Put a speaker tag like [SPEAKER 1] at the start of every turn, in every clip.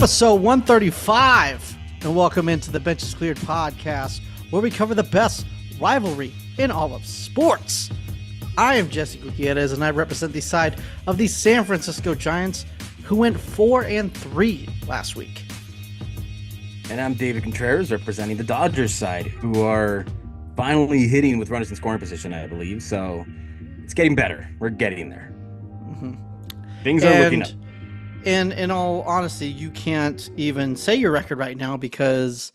[SPEAKER 1] Episode 135, and welcome into the Benches Cleared podcast, where we cover the best rivalry in all of sports. I am Jesse Gutierrez, and I represent the side of the San Francisco Giants, who went 4-3 last week.
[SPEAKER 2] And I'm David Contreras, representing the Dodgers side, who are finally hitting with runners in scoring position, I believe. So it's getting better. We're getting there.
[SPEAKER 1] Mm-hmm.
[SPEAKER 2] Things are looking up.
[SPEAKER 1] And in all honesty, you can't even say your record right now because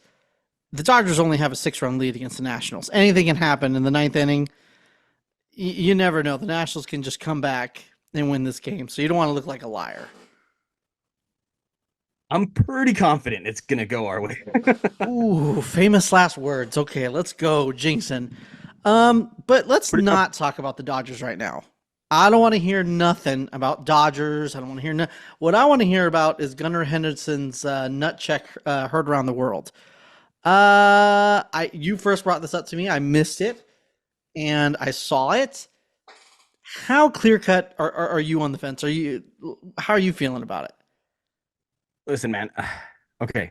[SPEAKER 1] the Dodgers only have a 6-run lead against the Nationals. Anything can happen in the ninth inning. You never know. The Nationals can just come back and win this game. So you don't want to look like a liar.
[SPEAKER 2] I'm pretty confident it's going to go our way.
[SPEAKER 1] Ooh, famous last words. Okay, let's go, Jinxon. But let's not talk about the Dodgers right now. I don't want to hear nothing about Dodgers. I don't want to hear what I want to hear about is Gunnar Henderson's Nutcheck heard around the world. You first brought this up to me. I missed it, and I saw it. How clear cut are you on the fence? How are you feeling about it?
[SPEAKER 2] Listen, man. Okay,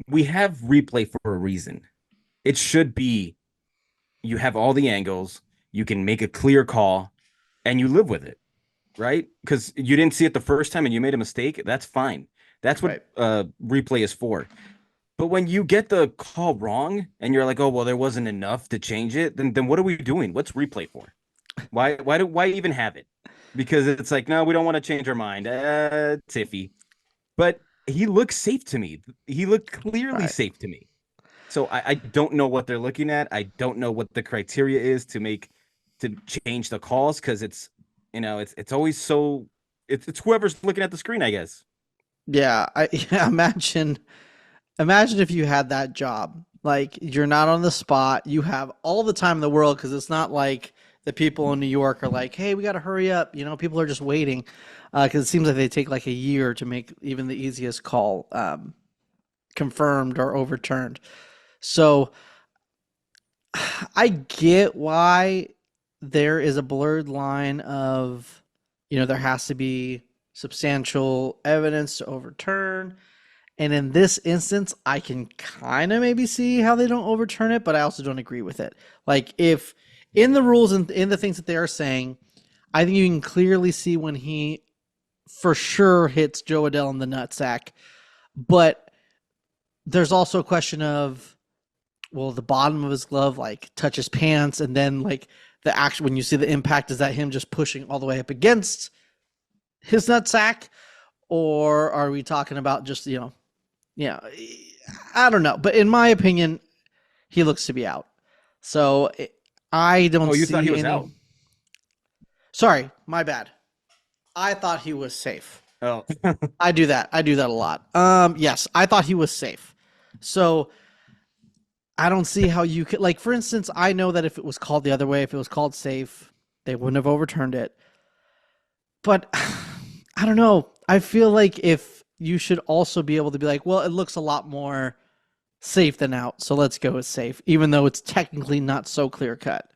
[SPEAKER 2] we have replay for a reason. It should be you have all the angles. You can make a clear call. And you live with it, right? Because you didn't see it the first time and you made a mistake. That's fine. That's what replay is for. But when you get the call wrong and you're like, oh, well, there wasn't enough to change it, then what are we doing? What's replay for? Why even have it? Because it's like, no, we don't want to change our mind. It's iffy. But he looks safe to me. He looked clearly safe to me. So I don't know what they're looking at. I don't know what the criteria is to change the calls, because it's always so it's whoever's looking at the screen, I guess.
[SPEAKER 1] Yeah, imagine if you had that job. Like, you're not on the spot, you have all the time in the world, because it's not like the people in New York are like, hey, we got to hurry up, people are just waiting, because it seems like they take like a year to make even the easiest call confirmed or overturned. So I get why there is a blurred line of, there has to be substantial evidence to overturn. And in this instance, I can kind of maybe see how they don't overturn it, but I also don't agree with it. Like, if in the rules and in the things that they are saying, I think you can clearly see when he for sure hits Joe Adell in the nutsack. But there's also a question of, well, the bottom of his glove like touches pants, and then like the action when you see the impact, is that him just pushing all the way up against his nutsack, or are we talking about just I don't know. But in my opinion, he looks to be out. So I don't.
[SPEAKER 2] Oh, you thought he was out?
[SPEAKER 1] Sorry, my bad. I thought he was safe.
[SPEAKER 2] Oh,
[SPEAKER 1] I do that a lot. Yes, I thought he was safe. So I don't see how you could, like, for instance, I know that if it was called the other way, if it was called safe, they wouldn't have overturned it. But I don't know. I feel like if you should also be able to be like, well, it looks a lot more safe than out, so let's go with safe, even though it's technically not so clear cut.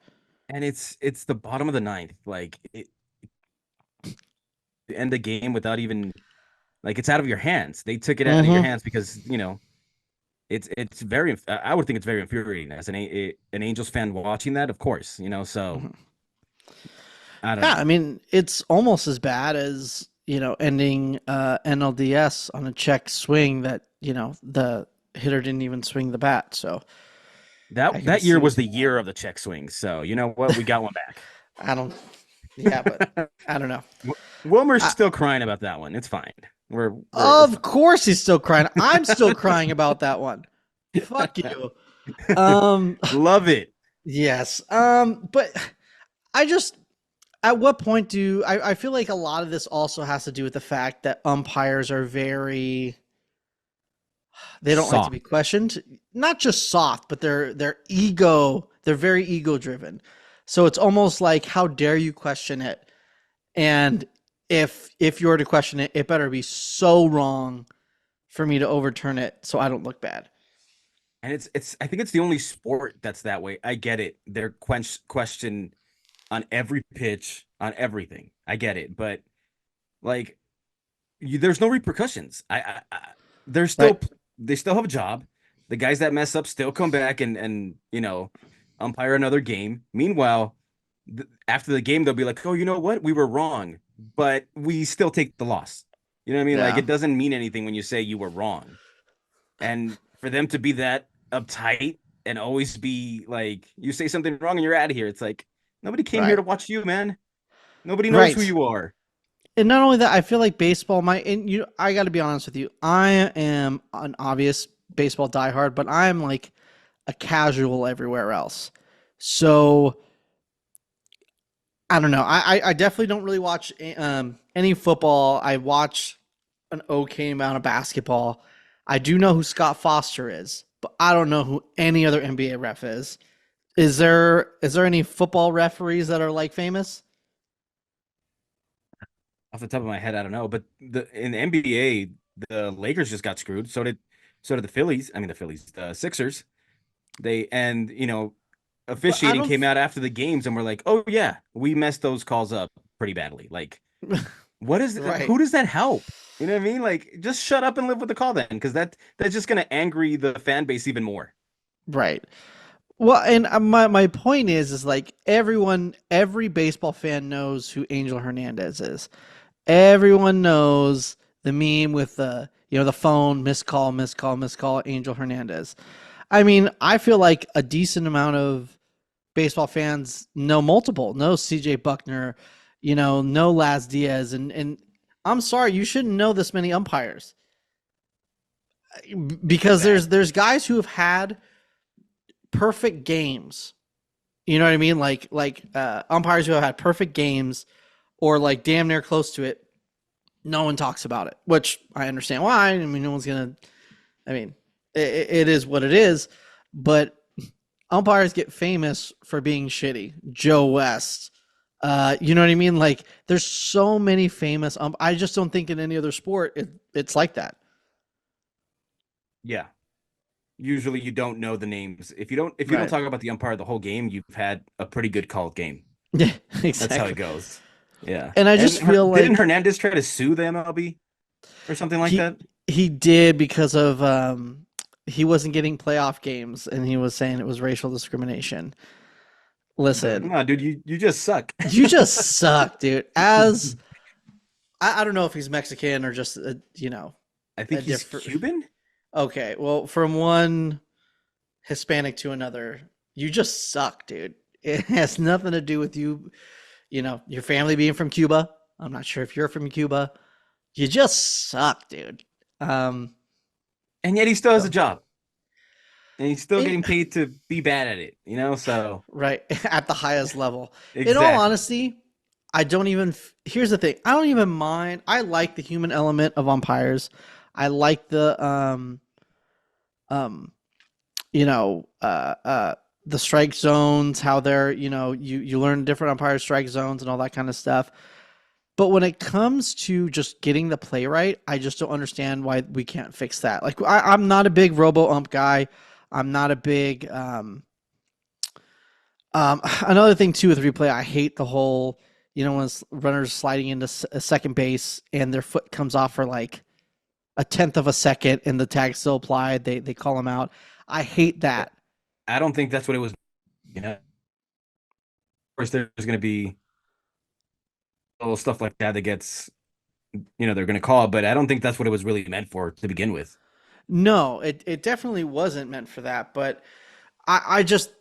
[SPEAKER 2] And it's the bottom of the ninth. Like, to end the game without even, like, it's out of your hands. They took it out of your hands because it's very. I would think it's very infuriating as an Angels fan watching that. Of course, so. I don't know.
[SPEAKER 1] I mean, it's almost as bad as ending NLDS on a check swing that the hitter didn't even swing the bat. So
[SPEAKER 2] that year was the year of the check swing. So you know what, we got one back.
[SPEAKER 1] But I don't know.
[SPEAKER 2] Wilmer's still crying about that one. It's fine.
[SPEAKER 1] Of course he's still crying. I'm still crying about that one. Fuck you.
[SPEAKER 2] Love it.
[SPEAKER 1] Yes. But at what point I feel like a lot of this also has to do with the fact that umpires are they don't
[SPEAKER 2] soft.
[SPEAKER 1] like to be questioned. Not just soft, but they're very ego driven. So it's almost like, how dare you question it? And if you're to question it, it better be so wrong for me to overturn it so I don't look bad.
[SPEAKER 2] And I think it's the only sport that's that way. I get it. They're question on every pitch, on everything. I get it. But like, there's no repercussions. they're
[SPEAKER 1] Right.
[SPEAKER 2] still they still have a job. The guys that mess up still come back and umpire another game. Meanwhile, after the game, they'll be like, "Oh, you know what? We were wrong, but we still take the loss." You know what I mean? Like
[SPEAKER 1] Yeah.
[SPEAKER 2] it doesn't mean anything when you say you were wrong. And for them to be that uptight and always be like, you say something wrong and you're out of here. It's like nobody came here
[SPEAKER 1] Right.
[SPEAKER 2] to watch you, man. Nobody knows who
[SPEAKER 1] Right.
[SPEAKER 2] you are.
[SPEAKER 1] And not only that, I feel like baseball might, and I got to be honest with you. I am an obvious baseball diehard, but I'm like a casual everywhere else. So I don't know. I definitely don't really watch any football. I watch an okay amount of basketball. I do know who Scott Foster is, but I don't know who any other NBA ref is. Is there any football referees that are like famous?
[SPEAKER 2] Off the top of my head, I don't know. But in the NBA, the Lakers just got screwed. So did the Phillies. I mean the Phillies, the Sixers. They and
[SPEAKER 1] But I
[SPEAKER 2] officiating
[SPEAKER 1] don't.
[SPEAKER 2] came out after the games and we're like, oh yeah, we messed those calls up pretty badly. Like, what is
[SPEAKER 1] Right.
[SPEAKER 2] who does that help? You know what I mean? Like, just shut up and live with the call then, because that's just gonna angry the fan base even more.
[SPEAKER 1] Right. Well, and my point is like every baseball fan knows who Angel Hernandez is. Everyone knows the meme with the phone missed call, missed call, missed call, Angel Hernandez. I mean, I feel like a decent amount of baseball fans know CJ Buckner, know Laz Diaz, and I'm sorry, you shouldn't know this many umpires because there's
[SPEAKER 2] Exactly.
[SPEAKER 1] there's guys who have had perfect games. You know what I mean? Like umpires who have had perfect games or like damn near close to it. No one talks about it, which I understand why. I mean, no one's gonna. I mean, it is what it is. But umpires get famous for being shitty. Joe West. You know what I mean? Like, there's so many famous. I just don't think in any other sport it's like that.
[SPEAKER 2] Yeah. Usually you don't know the names. If you don't
[SPEAKER 1] Right.
[SPEAKER 2] talk about the umpire the whole game, you've had a pretty good called game.
[SPEAKER 1] Yeah.
[SPEAKER 2] That's how it
[SPEAKER 1] Exactly.
[SPEAKER 2] goes. Yeah.
[SPEAKER 1] And I
[SPEAKER 2] And
[SPEAKER 1] just feel
[SPEAKER 2] didn't
[SPEAKER 1] like
[SPEAKER 2] Hernandez try to sue the MLB or something like
[SPEAKER 1] he
[SPEAKER 2] that?
[SPEAKER 1] he did because of he wasn't getting playoff games, and he was saying it was racial discrimination.
[SPEAKER 2] It's like,
[SPEAKER 1] Listen,
[SPEAKER 2] no, dude, you just suck.
[SPEAKER 1] you just suck, dude. As I don't know if he's Mexican or just
[SPEAKER 2] I
[SPEAKER 1] a
[SPEAKER 2] think he's
[SPEAKER 1] different.
[SPEAKER 2] Cuban.
[SPEAKER 1] Okay, well, from one Hispanic to another, you just suck, dude. It has nothing to do with you. Your family being from Cuba. I'm not sure if you're from Cuba. You just suck, dude. Um,
[SPEAKER 2] And yet he still has a
[SPEAKER 1] so
[SPEAKER 2] job. And he's still
[SPEAKER 1] it,
[SPEAKER 2] getting paid to be bad at it. So
[SPEAKER 1] right at the highest level. In all
[SPEAKER 2] exactly.
[SPEAKER 1] honesty, I don't even. Here's the thing: I don't even mind. I like the human element of umpires. I like um, you know, uh, uh, the strike zones, how they're, you learn different umpire strike zones and all that kind of stuff. But when it comes to just getting the play right, I just don't understand why we can't fix that. Like I'm not a big robo ump guy. I'm not a big another thing too with replay. I hate the whole when runners sliding into a second base and their foot comes off for like a tenth of a second and the tag's still applied. They call them out. I hate that.
[SPEAKER 2] I don't think that's what it was. Of course, there's going to be little stuff like that that gets, they're going to call, but I don't think that's what it was really meant for to begin with.
[SPEAKER 1] No, it definitely wasn't meant for that. But I just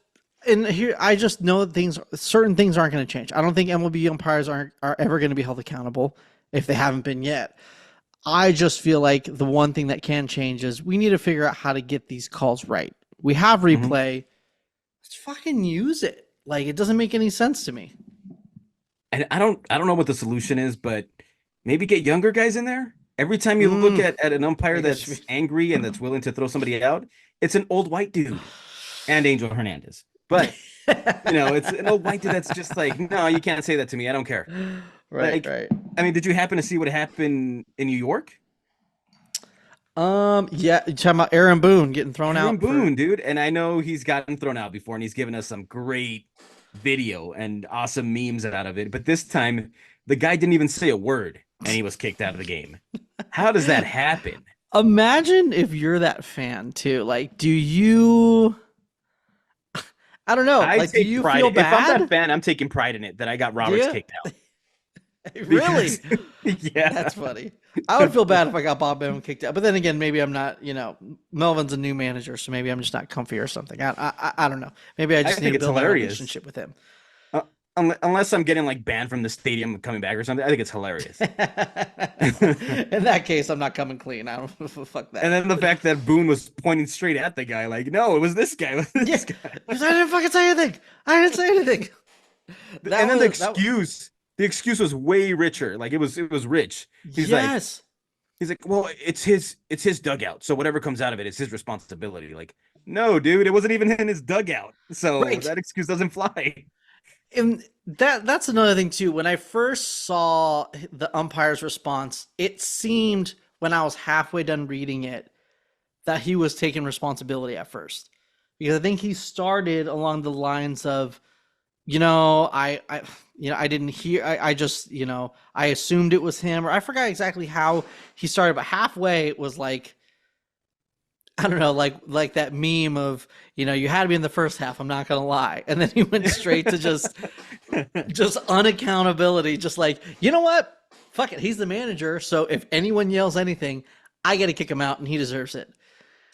[SPEAKER 1] and here I just know that certain things aren't going to change. I don't think MLB umpires are ever going to be held accountable if they haven't been yet. I just feel like the one thing that can change is we need to figure out how to get these calls right. We have
[SPEAKER 2] Hmm.
[SPEAKER 1] replay. Let's fucking use it. Like it doesn't make any sense to me.
[SPEAKER 2] And I don't know what the solution is, but maybe get younger guys in there. Every time you look
[SPEAKER 1] Mm,
[SPEAKER 2] at an umpire
[SPEAKER 1] I guess you
[SPEAKER 2] that's angry and that's willing to throw somebody out, it's an old white dude and Angel Hernandez. But
[SPEAKER 1] mean.
[SPEAKER 2] it's an old white dude that's just like, no, you can't say that to me. I don't care.
[SPEAKER 1] Right,
[SPEAKER 2] Like,
[SPEAKER 1] right.
[SPEAKER 2] I mean, did you happen to see what happened in New York?
[SPEAKER 1] Yeah, you talking about Aaron Boone getting thrown
[SPEAKER 2] Aaron
[SPEAKER 1] out for.
[SPEAKER 2] Boone, dude. And I know he's gotten thrown out before and he's given us some great video and awesome memes out of it. But this time, the guy didn't even say a word and he was kicked out of the game. How does that happen?
[SPEAKER 1] Imagine if you're that fan too. Like, do you? I don't know.
[SPEAKER 2] I
[SPEAKER 1] Like, do
[SPEAKER 2] take
[SPEAKER 1] you
[SPEAKER 2] pride.
[SPEAKER 1] feel
[SPEAKER 2] If I'm that
[SPEAKER 1] bad?
[SPEAKER 2] fan, I'm taking pride in it that I got
[SPEAKER 1] Do
[SPEAKER 2] Roberts
[SPEAKER 1] you?
[SPEAKER 2] kicked out
[SPEAKER 1] Really?
[SPEAKER 2] because, yeah.
[SPEAKER 1] That's funny. I would feel bad if I got Bob Bevan kicked out, but then again, maybe I'm not. Melvin's a new manager, so maybe I'm just not comfy or something. I don't know. Maybe I
[SPEAKER 2] I
[SPEAKER 1] just need
[SPEAKER 2] think
[SPEAKER 1] to
[SPEAKER 2] it's
[SPEAKER 1] build that
[SPEAKER 2] hilarious.
[SPEAKER 1] relationship with him.
[SPEAKER 2] Uh, unless I'm getting like banned from the stadium and coming back or something, I think it's hilarious.
[SPEAKER 1] In that case, I'm not coming clean. I don't fuck
[SPEAKER 2] And
[SPEAKER 1] that.
[SPEAKER 2] then the fact that Boone was pointing straight at the guy, like, no, it was this guy, it was
[SPEAKER 1] Yeah,
[SPEAKER 2] this guy.
[SPEAKER 1] because I didn't fucking say anything. I didn't say anything. That
[SPEAKER 2] And then the
[SPEAKER 1] was that.
[SPEAKER 2] excuse, the excuse was way richer. Like it was rich. He's like,
[SPEAKER 1] Yes.
[SPEAKER 2] he's like, well, it's his dugout. So whatever comes out of it is his responsibility. Like, no, dude, it wasn't even in his dugout. So
[SPEAKER 1] Right.
[SPEAKER 2] that excuse doesn't fly.
[SPEAKER 1] And that's another thing too. When I first saw the umpire's response, it seemed when I was halfway done reading it that he was taking responsibility at first. Because I think he started along the lines of, I didn't hear I just, I assumed it was him, or I forgot exactly how he started, but halfway it was like, I don't know, like that meme of, you had to be in the first half, I'm not gonna lie. And then he went straight to just unaccountability, just like, you know what? Fuck it. He's the manager. So if anyone yells anything, I gotta kick him out and he deserves it.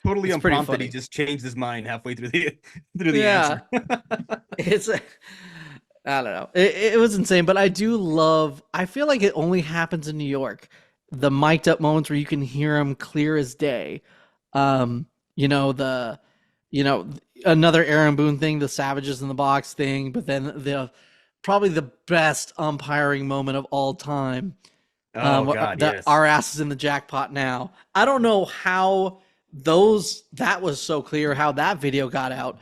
[SPEAKER 2] Totally
[SPEAKER 1] It's pretty
[SPEAKER 2] unprompted. He
[SPEAKER 1] funny.
[SPEAKER 2] just changed his mind halfway through the through the
[SPEAKER 1] Yeah.
[SPEAKER 2] answer.
[SPEAKER 1] It's I don't know. It was insane, but I feel like it only happens in New York. The mic'd up moments where you can hear him clear as day. Um, you know, the you know, another Aaron Boone thing, the Savages in the Box thing, but then the probably the best umpiring moment of all time.
[SPEAKER 2] Oh God,
[SPEAKER 1] The
[SPEAKER 2] yes.
[SPEAKER 1] our ass is in the jackpot now. I don't know how that was so clear how that video got out,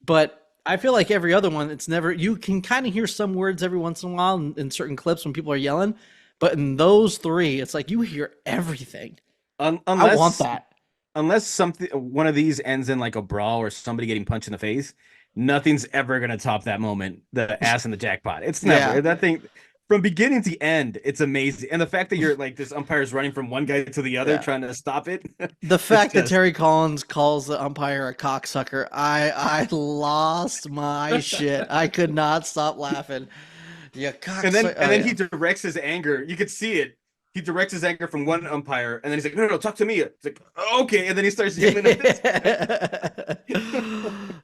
[SPEAKER 1] but I feel like every other one, it's never. You can kind of hear some words every once in a while in certain clips when people are yelling, but in those three, it's like you hear everything. I want
[SPEAKER 2] Unless
[SPEAKER 1] that.
[SPEAKER 2] something one of these ends in like a brawl or somebody getting punched in the face, nothing's ever gonna top that moment. The ass in the jackpot. It's
[SPEAKER 1] Yeah.
[SPEAKER 2] never that thing from beginning to end. It's amazing, and the fact that you're like this umpire is running from one guy to the other
[SPEAKER 1] Yeah.
[SPEAKER 2] trying to stop it.
[SPEAKER 1] The
[SPEAKER 2] It's
[SPEAKER 1] fact that
[SPEAKER 2] just
[SPEAKER 1] Terry Collins calls the umpire a cocksucker, I lost my shit. I could not stop laughing. Yeah, cocksucker.
[SPEAKER 2] and
[SPEAKER 1] Oh
[SPEAKER 2] then
[SPEAKER 1] yeah.
[SPEAKER 2] he directs his anger. You could see it. He directs his anger from one umpire, and then he's like, "No, no, no, talk to me." It's like, "Okay," and then he starts yelling at this guy.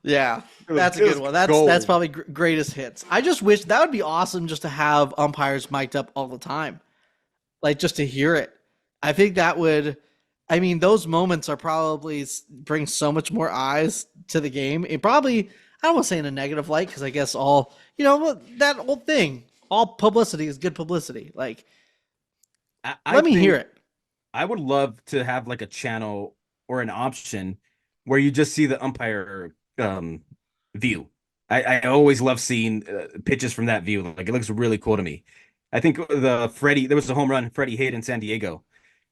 [SPEAKER 1] Yeah,
[SPEAKER 2] It was
[SPEAKER 1] that's a
[SPEAKER 2] it
[SPEAKER 1] good
[SPEAKER 2] was
[SPEAKER 1] one. That's
[SPEAKER 2] gold.
[SPEAKER 1] probably greatest hits. I just wish that would be awesome just to have umpires mic'd up all the time, like just to hear it. I think that would. I mean, those moments are probably bring so much more eyes to the game. It probably, I don't want to say in a negative light, because I guess all, that whole thing, all publicity is good publicity. Like,
[SPEAKER 2] I
[SPEAKER 1] let me hear
[SPEAKER 2] think
[SPEAKER 1] it.
[SPEAKER 2] I would love to have like a channel or an option where you just see the umpire view. I always love seeing pitches from that view. Like it looks really cool to me. I think there was a home run Freddie hit in San Diego,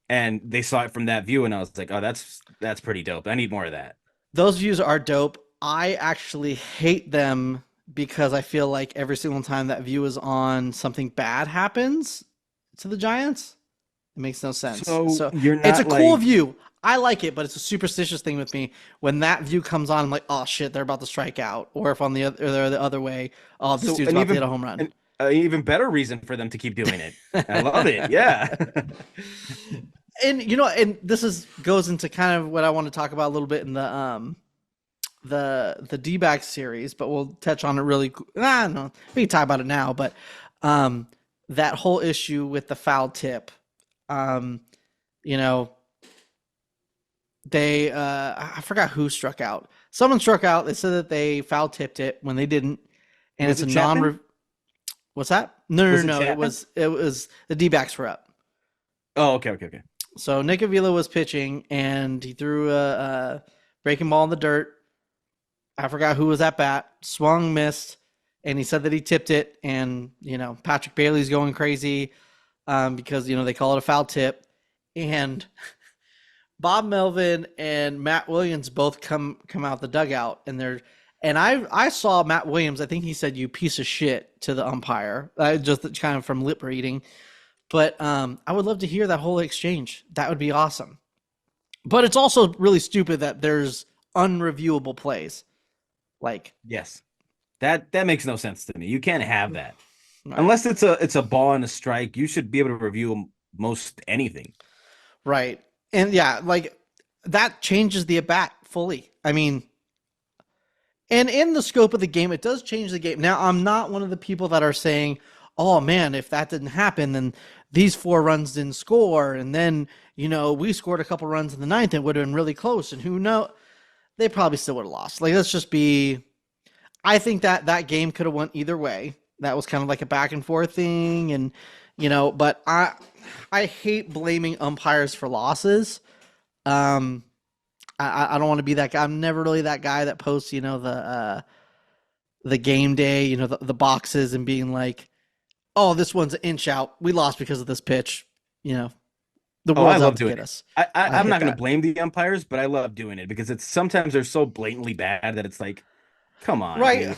[SPEAKER 2] and they saw it from that view, and I was like, oh, that's pretty dope. I need more of that.
[SPEAKER 1] Those views are dope. I actually hate them because I feel like every single time that view is on, something bad happens to the Giants. It makes no sense.
[SPEAKER 2] So
[SPEAKER 1] So
[SPEAKER 2] you're
[SPEAKER 1] it's a
[SPEAKER 2] not
[SPEAKER 1] cool
[SPEAKER 2] like
[SPEAKER 1] view. I like it, but it's a superstitious thing with me. When that view comes on, I'm like, oh shit, they're about to strike out. Or if on the other, or they're the other way, oh, this
[SPEAKER 2] so
[SPEAKER 1] dude's about to hit a home run.
[SPEAKER 2] an even better reason for them to keep doing it. I love it. Yeah.
[SPEAKER 1] And this is goes into kind of what I want to talk about a little bit in the D-back series, but we'll touch on it really. No, we can talk about it now. But um, that whole issue with the foul tip, um, you know, they I forgot who struck out. Someone struck out. They said that they foul tipped it when they didn't, and
[SPEAKER 2] Was
[SPEAKER 1] it's a
[SPEAKER 2] it Chapman?
[SPEAKER 1] non. What's that? No, no,
[SPEAKER 2] Was
[SPEAKER 1] no,
[SPEAKER 2] it
[SPEAKER 1] no. It
[SPEAKER 2] Chapman?
[SPEAKER 1] was it was the D-backs were up.
[SPEAKER 2] Oh, okay, okay, okay.
[SPEAKER 1] So Nick Avila was pitching, and he threw a breaking ball in the dirt. I forgot who was at bat. Swung, missed, and he said that he tipped it. And Patrick Bailey's going crazy because they call it a foul tip. And Bob Melvin and Matt Williams both come out the dugout, and I saw Matt Williams. I think he said "you piece of shit" to the umpire, just kind of from lip reading. But I would love to hear that whole exchange. That would be awesome. But it's also really stupid that there's unreviewable plays. Like,
[SPEAKER 2] Yes. That makes no sense to me. You can't have that.
[SPEAKER 1] right,
[SPEAKER 2] Unless it's a ball and a strike, you should be able to review most anything.
[SPEAKER 1] right. And yeah, like that changes the at bat fully. I mean, and in the scope of the game, it does change the game. Now, I'm not one of the people that are saying, oh man, if that didn't happen, then these 4 runs didn't score. And then, we scored a couple runs in the ninth. It would have been really close. And who knows? They probably still would have lost. Like, let's just be. I think that that game could have went either way. That was kind of like a back and forth thing. And, but I hate blaming umpires for losses. Um, I don't want to be that guy. I'm never really that guy that posts, the game day, the boxes and being like, oh, this one's an inch out. We lost because of this pitch. You know, the
[SPEAKER 2] Oh, I
[SPEAKER 1] world's out
[SPEAKER 2] love
[SPEAKER 1] to
[SPEAKER 2] doing
[SPEAKER 1] get
[SPEAKER 2] it.
[SPEAKER 1] us. I
[SPEAKER 2] I'm
[SPEAKER 1] hate
[SPEAKER 2] not going to
[SPEAKER 1] that.
[SPEAKER 2] blame the umpires, but I love doing it because it's sometimes they're so blatantly bad that it's like, come on,
[SPEAKER 1] Right.
[SPEAKER 2] dude.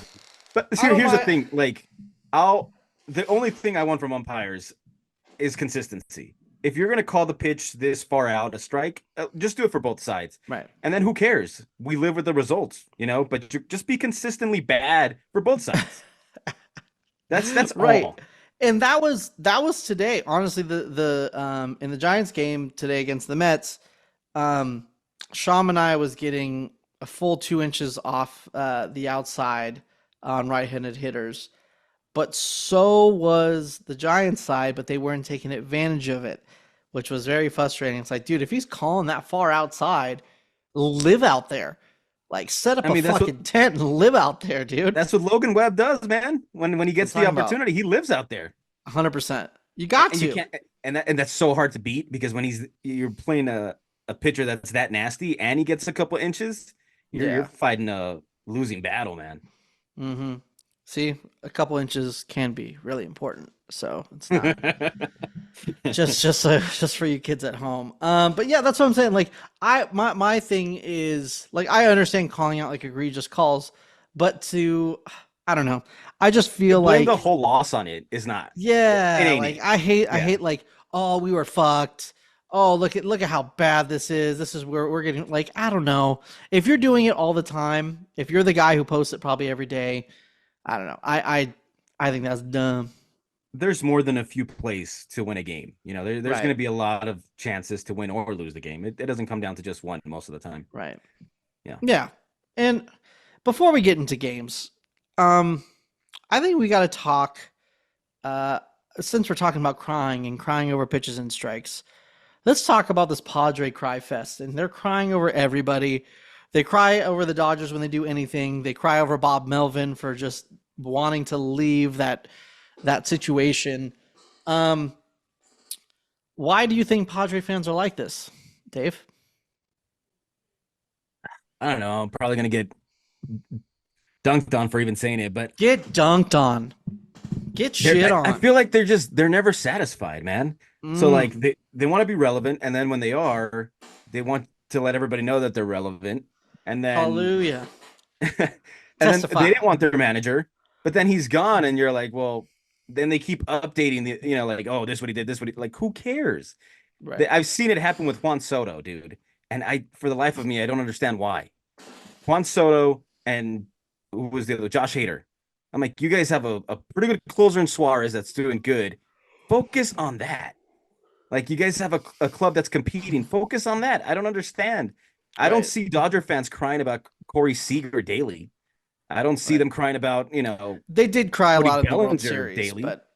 [SPEAKER 2] But
[SPEAKER 1] I don't
[SPEAKER 2] here's the
[SPEAKER 1] mind.
[SPEAKER 2] thing, like, I'll the only thing I want from umpires is consistency. If you're going to call the pitch this far out a strike, just do it for both sides.
[SPEAKER 1] Right.
[SPEAKER 2] And then who cares? We live with the results, but just be consistently bad for both sides. That's
[SPEAKER 1] Right.
[SPEAKER 2] all.
[SPEAKER 1] And that was today. Honestly, the in the Giants game today against the Mets, um Sham and I was getting a full 2 inches off the outside on right-handed hitters, but so was the Giants side, but they weren't taking advantage of it, which was very frustrating. It's like, dude, if he's calling that far outside, live out there. Like, set up
[SPEAKER 2] I
[SPEAKER 1] a
[SPEAKER 2] mean,
[SPEAKER 1] fucking tent and live out there, dude.
[SPEAKER 2] that's what Logan Webb does, man. When he
[SPEAKER 1] That's
[SPEAKER 2] gets
[SPEAKER 1] what I'm
[SPEAKER 2] the
[SPEAKER 1] talking about.
[SPEAKER 2] opportunity, he lives out there.
[SPEAKER 1] 100%. You got
[SPEAKER 2] And you
[SPEAKER 1] to.
[SPEAKER 2] can't and that's so hard to beat because when you're playing a pitcher that's that nasty and he gets a couple inches, you're
[SPEAKER 1] Yeah.
[SPEAKER 2] fighting a losing battle, man.
[SPEAKER 1] Mm-hmm. See, a couple inches can be really important. So it's not just for you kids at home. But yeah, that's what I'm saying. Like, my thing is, like, I understand calling out like egregious calls, but I don't know. I just
[SPEAKER 2] To
[SPEAKER 1] feel
[SPEAKER 2] blame the
[SPEAKER 1] like,
[SPEAKER 2] whole loss on it is not. It
[SPEAKER 1] yeah,
[SPEAKER 2] ain't
[SPEAKER 1] like
[SPEAKER 2] it.
[SPEAKER 1] I
[SPEAKER 2] Yeah.
[SPEAKER 1] hate like, oh, we were fucked. Oh, look at how bad this is. This is where we're getting, like, I don't know. If you're doing it all the time, if you're the guy who posts it probably every day, I don't know. I think that's dumb.
[SPEAKER 2] There's more than a few plays to win a game. There's going
[SPEAKER 1] Right.
[SPEAKER 2] to be a lot of chances to win or lose the game. It doesn't come down to just one most of the time.
[SPEAKER 1] Right.
[SPEAKER 2] Yeah.
[SPEAKER 1] Yeah. And before we get into games, um, I think we got to talk. Uh, since we're talking about crying and crying over pitches and strikes, let's talk about this Padre cry fest. And they're crying over everybody. They cry over the Dodgers when they do anything. They cry over Bob Melvin for just wanting to leave that situation. Um, why do you think Padre fans are like this, Dave?
[SPEAKER 2] I don't know. I'm probably going to get dunked on for even saying it, but
[SPEAKER 1] Get dunked on. Get shit
[SPEAKER 2] I
[SPEAKER 1] on.
[SPEAKER 2] feel like they're never satisfied, man. So like
[SPEAKER 1] Mm,
[SPEAKER 2] they want to be relevant, and then when they are, they want to let everybody know that they're relevant, and then
[SPEAKER 1] hallelujah.
[SPEAKER 2] and then they
[SPEAKER 1] Testify.
[SPEAKER 2] didn't want their manager, but then he's gone, and you're like, well, then they keep updating like, oh, this what he did, this what he like. Who cares?
[SPEAKER 1] Right.
[SPEAKER 2] I've seen it happen with Juan Soto, dude, and for the life of me, I don't understand why. Juan Soto and who was the other? Josh Hader. I'm like, you guys have a pretty good closer in Suarez that's doing good. Focus on that. Like, you guys have a club that's competing. Focus on that. I don't understand. I don't
[SPEAKER 1] Right.
[SPEAKER 2] see Dodger fans crying about Corey Seager daily. I don't see
[SPEAKER 1] Right.
[SPEAKER 2] them crying about,
[SPEAKER 1] They did cry a
[SPEAKER 2] Cody
[SPEAKER 1] lot in the World
[SPEAKER 2] Bellinger
[SPEAKER 1] Series,
[SPEAKER 2] daily.
[SPEAKER 1] but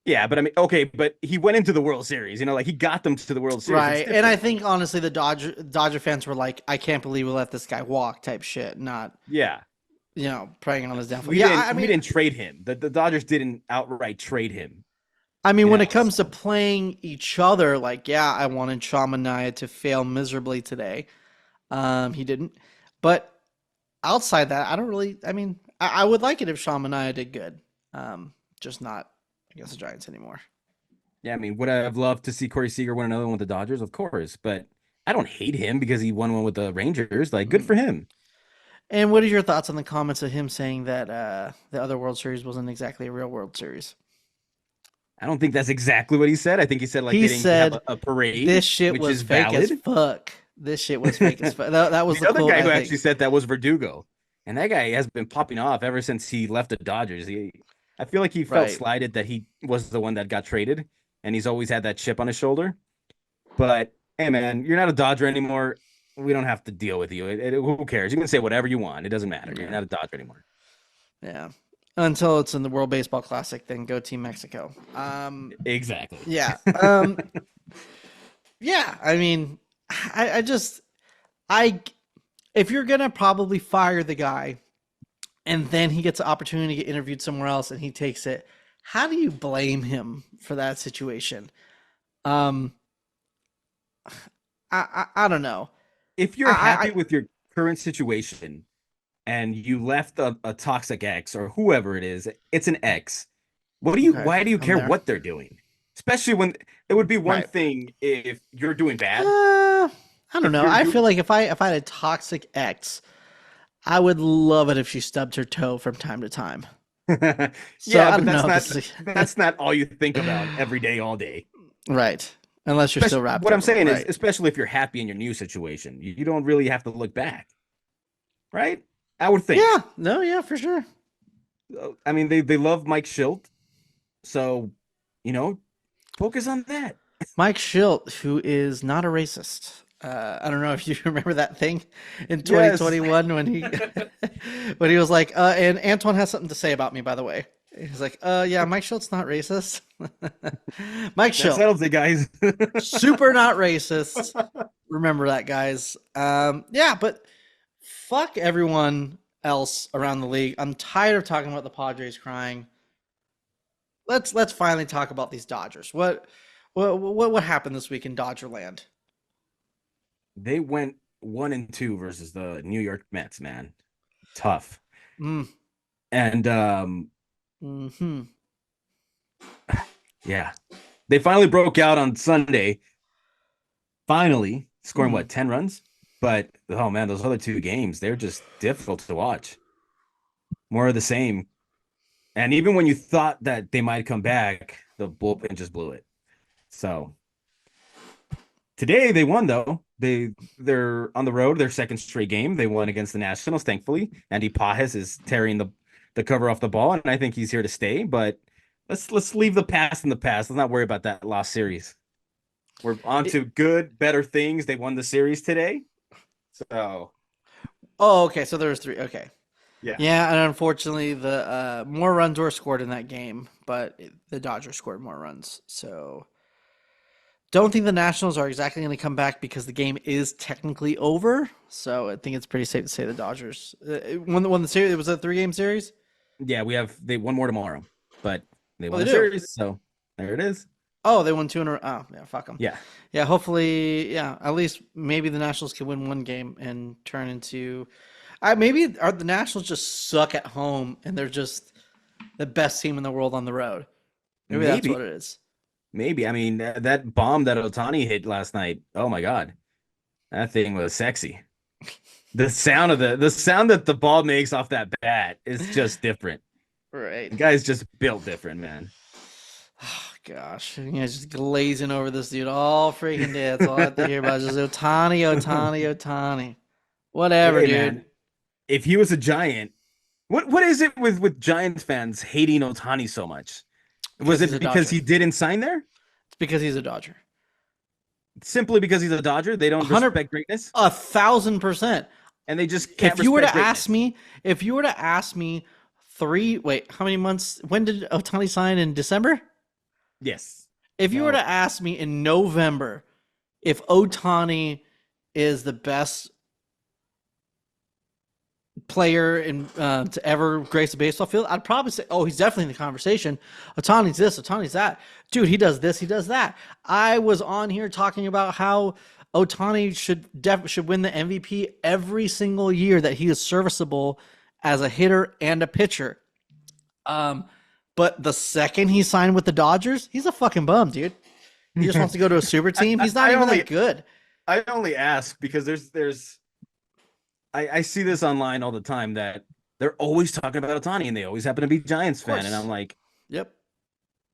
[SPEAKER 2] Yeah, but I mean, okay, but he went into the World Series, like he got them to the World Series. It's
[SPEAKER 1] right. And I
[SPEAKER 2] different.
[SPEAKER 1] think honestly the Dodger fans were like, I can't believe we let this guy walk type shit, not,
[SPEAKER 2] Yeah.
[SPEAKER 1] preying on his downfall.
[SPEAKER 2] We
[SPEAKER 1] Yeah,
[SPEAKER 2] didn't
[SPEAKER 1] I
[SPEAKER 2] we
[SPEAKER 1] mean
[SPEAKER 2] didn't trade him. The Dodgers didn't outright trade him,
[SPEAKER 1] when it comes to
[SPEAKER 2] So
[SPEAKER 1] playing each other, like, yeah, I wanted Shamanaya to fail miserably today. He didn't. But outside that, I don't really. I mean, I would like it if Shamanaya did good. Just not against the Giants anymore.
[SPEAKER 2] yeah, I mean, would I have loved to see Corey Seager win another one with the Dodgers? Of course, but I don't hate him because he won one with the Rangers. Like, good
[SPEAKER 1] Mm.
[SPEAKER 2] for him.
[SPEAKER 1] And what are your thoughts on the comments of him saying that the other World Series wasn't exactly a real World Series?
[SPEAKER 2] I don't think that's exactly what he said. I think he said like
[SPEAKER 1] He
[SPEAKER 2] they didn't have
[SPEAKER 1] said
[SPEAKER 2] a parade,
[SPEAKER 1] this shit
[SPEAKER 2] which
[SPEAKER 1] was
[SPEAKER 2] is
[SPEAKER 1] fake as
[SPEAKER 2] valid.
[SPEAKER 1] fuck. This shit was fake as
[SPEAKER 2] The
[SPEAKER 1] fuck. That was the
[SPEAKER 2] other
[SPEAKER 1] quote,
[SPEAKER 2] guy
[SPEAKER 1] I
[SPEAKER 2] who actually
[SPEAKER 1] think.
[SPEAKER 2] said that was Verdugo, and that guy has been popping off ever since he left the Dodgers. I feel like he felt
[SPEAKER 1] Right.
[SPEAKER 2] slighted that he was the one that got traded, and he's always had that chip on his shoulder. But hey, man, you're not a Dodger anymore. We don't have to deal with you. Who cares? You can say whatever you want. It doesn't matter. You're
[SPEAKER 1] Yeah.
[SPEAKER 2] not a Dodger anymore.
[SPEAKER 1] Yeah. Until it's in the World Baseball Classic, then go Team Mexico.
[SPEAKER 2] Exactly.
[SPEAKER 1] Yeah. Yeah. I mean, I just I if you're gonna probably fire the guy and then he gets an opportunity to get interviewed somewhere else and he takes it, how do you blame him for that situation? Um, I don't know.
[SPEAKER 2] If you're
[SPEAKER 1] I
[SPEAKER 2] happy with your current situation and you left a toxic ex or whoever it is, it's an ex.
[SPEAKER 1] okay,
[SPEAKER 2] Why do you
[SPEAKER 1] I'm
[SPEAKER 2] care
[SPEAKER 1] there.
[SPEAKER 2] what they're doing? Especially when it would be one
[SPEAKER 1] Right.
[SPEAKER 2] thing if you're doing bad.
[SPEAKER 1] Uh, I don't
[SPEAKER 2] If
[SPEAKER 1] know.
[SPEAKER 2] you're
[SPEAKER 1] I
[SPEAKER 2] doing
[SPEAKER 1] feel like if I had a toxic ex, I would love it if she stubbed her toe from time to time. So
[SPEAKER 2] Yeah,
[SPEAKER 1] I
[SPEAKER 2] but
[SPEAKER 1] don't know if this is
[SPEAKER 2] that's not all you think about every day, all day.
[SPEAKER 1] right, unless you're still
[SPEAKER 2] Especially
[SPEAKER 1] wrapped
[SPEAKER 2] what I'm
[SPEAKER 1] up.
[SPEAKER 2] saying is,
[SPEAKER 1] Right.
[SPEAKER 2] especially if you're happy in your new situation, you don't really have to look back, right? I would think.
[SPEAKER 1] Yeah. No. Yeah. For sure.
[SPEAKER 2] I mean, they love Mike Schilt, so you know, focus on that.
[SPEAKER 1] Mike Schilt, who is not a racist. I don't know if you remember that thing in
[SPEAKER 2] Yes.
[SPEAKER 1] 2021 when he when he was like, and Antoine has something to say about me, by the way. He's like, yeah, Mike Schilt's not racist. Mike
[SPEAKER 2] That
[SPEAKER 1] Schilt,
[SPEAKER 2] settles it, guys.
[SPEAKER 1] super not racist. Remember that, guys. Yeah, but fuck everyone else around the league. I'm tired of talking about the Padres crying. Let's finally talk about these Dodgers. What happened this week in Dodgerland?
[SPEAKER 2] They went 1-2 versus the New York Mets, man. Tough.
[SPEAKER 1] Mm,
[SPEAKER 2] And
[SPEAKER 1] hmm
[SPEAKER 2] yeah, they finally broke out on Sunday. Finally scoring
[SPEAKER 1] hmm
[SPEAKER 2] what, 10 runs? But oh man, those other two games, they're just difficult to watch. More of the same. And even when you thought that they might come back, the bullpen just blew it. So today they won though. They're on the road, their second straight game. They won against the Nationals, thankfully. Andy Pajes is tearing the cover off the ball, and I think he's here to stay. But let's leave the past in the past. Let's not worry about that lost series. We're on
[SPEAKER 1] It,
[SPEAKER 2] to good, better things. They won the series today. So
[SPEAKER 1] oh, okay. So there was three. Okay.
[SPEAKER 2] yeah.
[SPEAKER 1] Yeah, and unfortunately, the more runs were scored in that game, but the Dodgers scored more runs. So don't think the Nationals are exactly going to come back because the game is technically over. So I think it's pretty safe to say the Dodgers won the series. It was a 3-game series.
[SPEAKER 2] Yeah, they one more tomorrow, but they
[SPEAKER 1] Oh,
[SPEAKER 2] won
[SPEAKER 1] they
[SPEAKER 2] the
[SPEAKER 1] do.
[SPEAKER 2] series, so there it is.
[SPEAKER 1] Oh, they won two in a row. Oh, yeah, fuck them.
[SPEAKER 2] Yeah,
[SPEAKER 1] Yeah, hopefully, yeah, at least maybe the Nationals can win one game and turn into. Maybe are the Nationals just suck at home and they're just the best team in the world on the road. Maybe that's what
[SPEAKER 2] maybe,
[SPEAKER 1] it is.
[SPEAKER 2] maybe. I mean, that bomb that Otani hit last night. Oh my God, that thing was sexy. The sound that the ball makes off that bat is just different.
[SPEAKER 1] Right.
[SPEAKER 2] The guy's just built different, man.
[SPEAKER 1] Oh, gosh, you know, just glazing over this dude all freaking day. That's all I have to hear about. Just Otani, Otani, Otani. Whatever,
[SPEAKER 2] Hey, man,
[SPEAKER 1] dude.
[SPEAKER 2] if he was a Giant, what is it with Giants fans hating Otani so much? Was
[SPEAKER 1] Because he's a
[SPEAKER 2] it because
[SPEAKER 1] Dodger.
[SPEAKER 2] he didn't sign there?
[SPEAKER 1] It's because he's a Dodger.
[SPEAKER 2] Simply because he's a Dodger, they don't
[SPEAKER 1] 100,
[SPEAKER 2] respect greatness,
[SPEAKER 1] 1,000%.
[SPEAKER 2] and they just can't
[SPEAKER 1] If you were
[SPEAKER 2] respect
[SPEAKER 1] to ask
[SPEAKER 2] greatness.
[SPEAKER 1] me, if you were to ask me wait, how many months? When did Otani sign in December?
[SPEAKER 2] Yes.
[SPEAKER 1] If you were
[SPEAKER 2] So
[SPEAKER 1] to ask me in November if Otani is the best player in to ever grace the baseball field, I'd probably say, oh, he's definitely in the conversation. Otani's this, Otani's that. Dude, he does this, he does that. I was on here talking about how Otani should win the MVP every single year that he is serviceable as a hitter and a pitcher. Um, but the second he signed with the Dodgers, he's a fucking bum, dude. He just wants to go to a super
[SPEAKER 2] I,
[SPEAKER 1] team.
[SPEAKER 2] I,
[SPEAKER 1] He's not
[SPEAKER 2] I
[SPEAKER 1] even
[SPEAKER 2] only
[SPEAKER 1] that good.
[SPEAKER 2] I only ask because I see this online all the time that they're always talking about Otani and they always happen to be Giants
[SPEAKER 1] Of
[SPEAKER 2] fan. And I'm
[SPEAKER 1] course.
[SPEAKER 2] like,
[SPEAKER 1] Yep.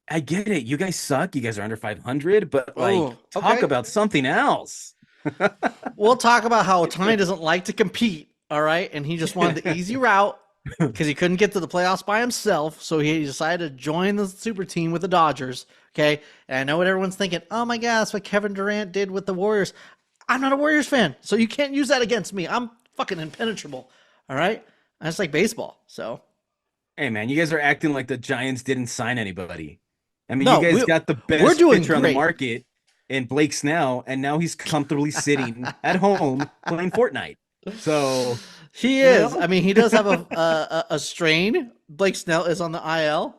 [SPEAKER 2] I get it. You guys suck. You guys are under 500, but like
[SPEAKER 1] Oh,
[SPEAKER 2] talk
[SPEAKER 1] okay.
[SPEAKER 2] about something else.
[SPEAKER 1] We'll talk about how Otani doesn't like to compete. All right, and he just wanted the easy route because he couldn't get to the playoffs by himself, so he decided to join the super team with the Dodgers. Okay, and I know what everyone's thinking. Oh my God, that's what Kevin Durant did with the Warriors. I'm not a Warriors fan, so you can't use that against me. I'm fucking impenetrable. All right, I just like baseball. So
[SPEAKER 2] Hey man, you guys are acting like the Giants didn't sign anybody. I mean, you
[SPEAKER 1] no,
[SPEAKER 2] guys got the
[SPEAKER 1] we're
[SPEAKER 2] best
[SPEAKER 1] doing
[SPEAKER 2] pitcher on the
[SPEAKER 1] great.
[SPEAKER 2] market in Blake Snell, and now he's comfortably sitting at home playing Fortnite. So,
[SPEAKER 1] He
[SPEAKER 2] you
[SPEAKER 1] is.
[SPEAKER 2] know,
[SPEAKER 1] I mean, he does have a strain. Blake Snell is on the IL.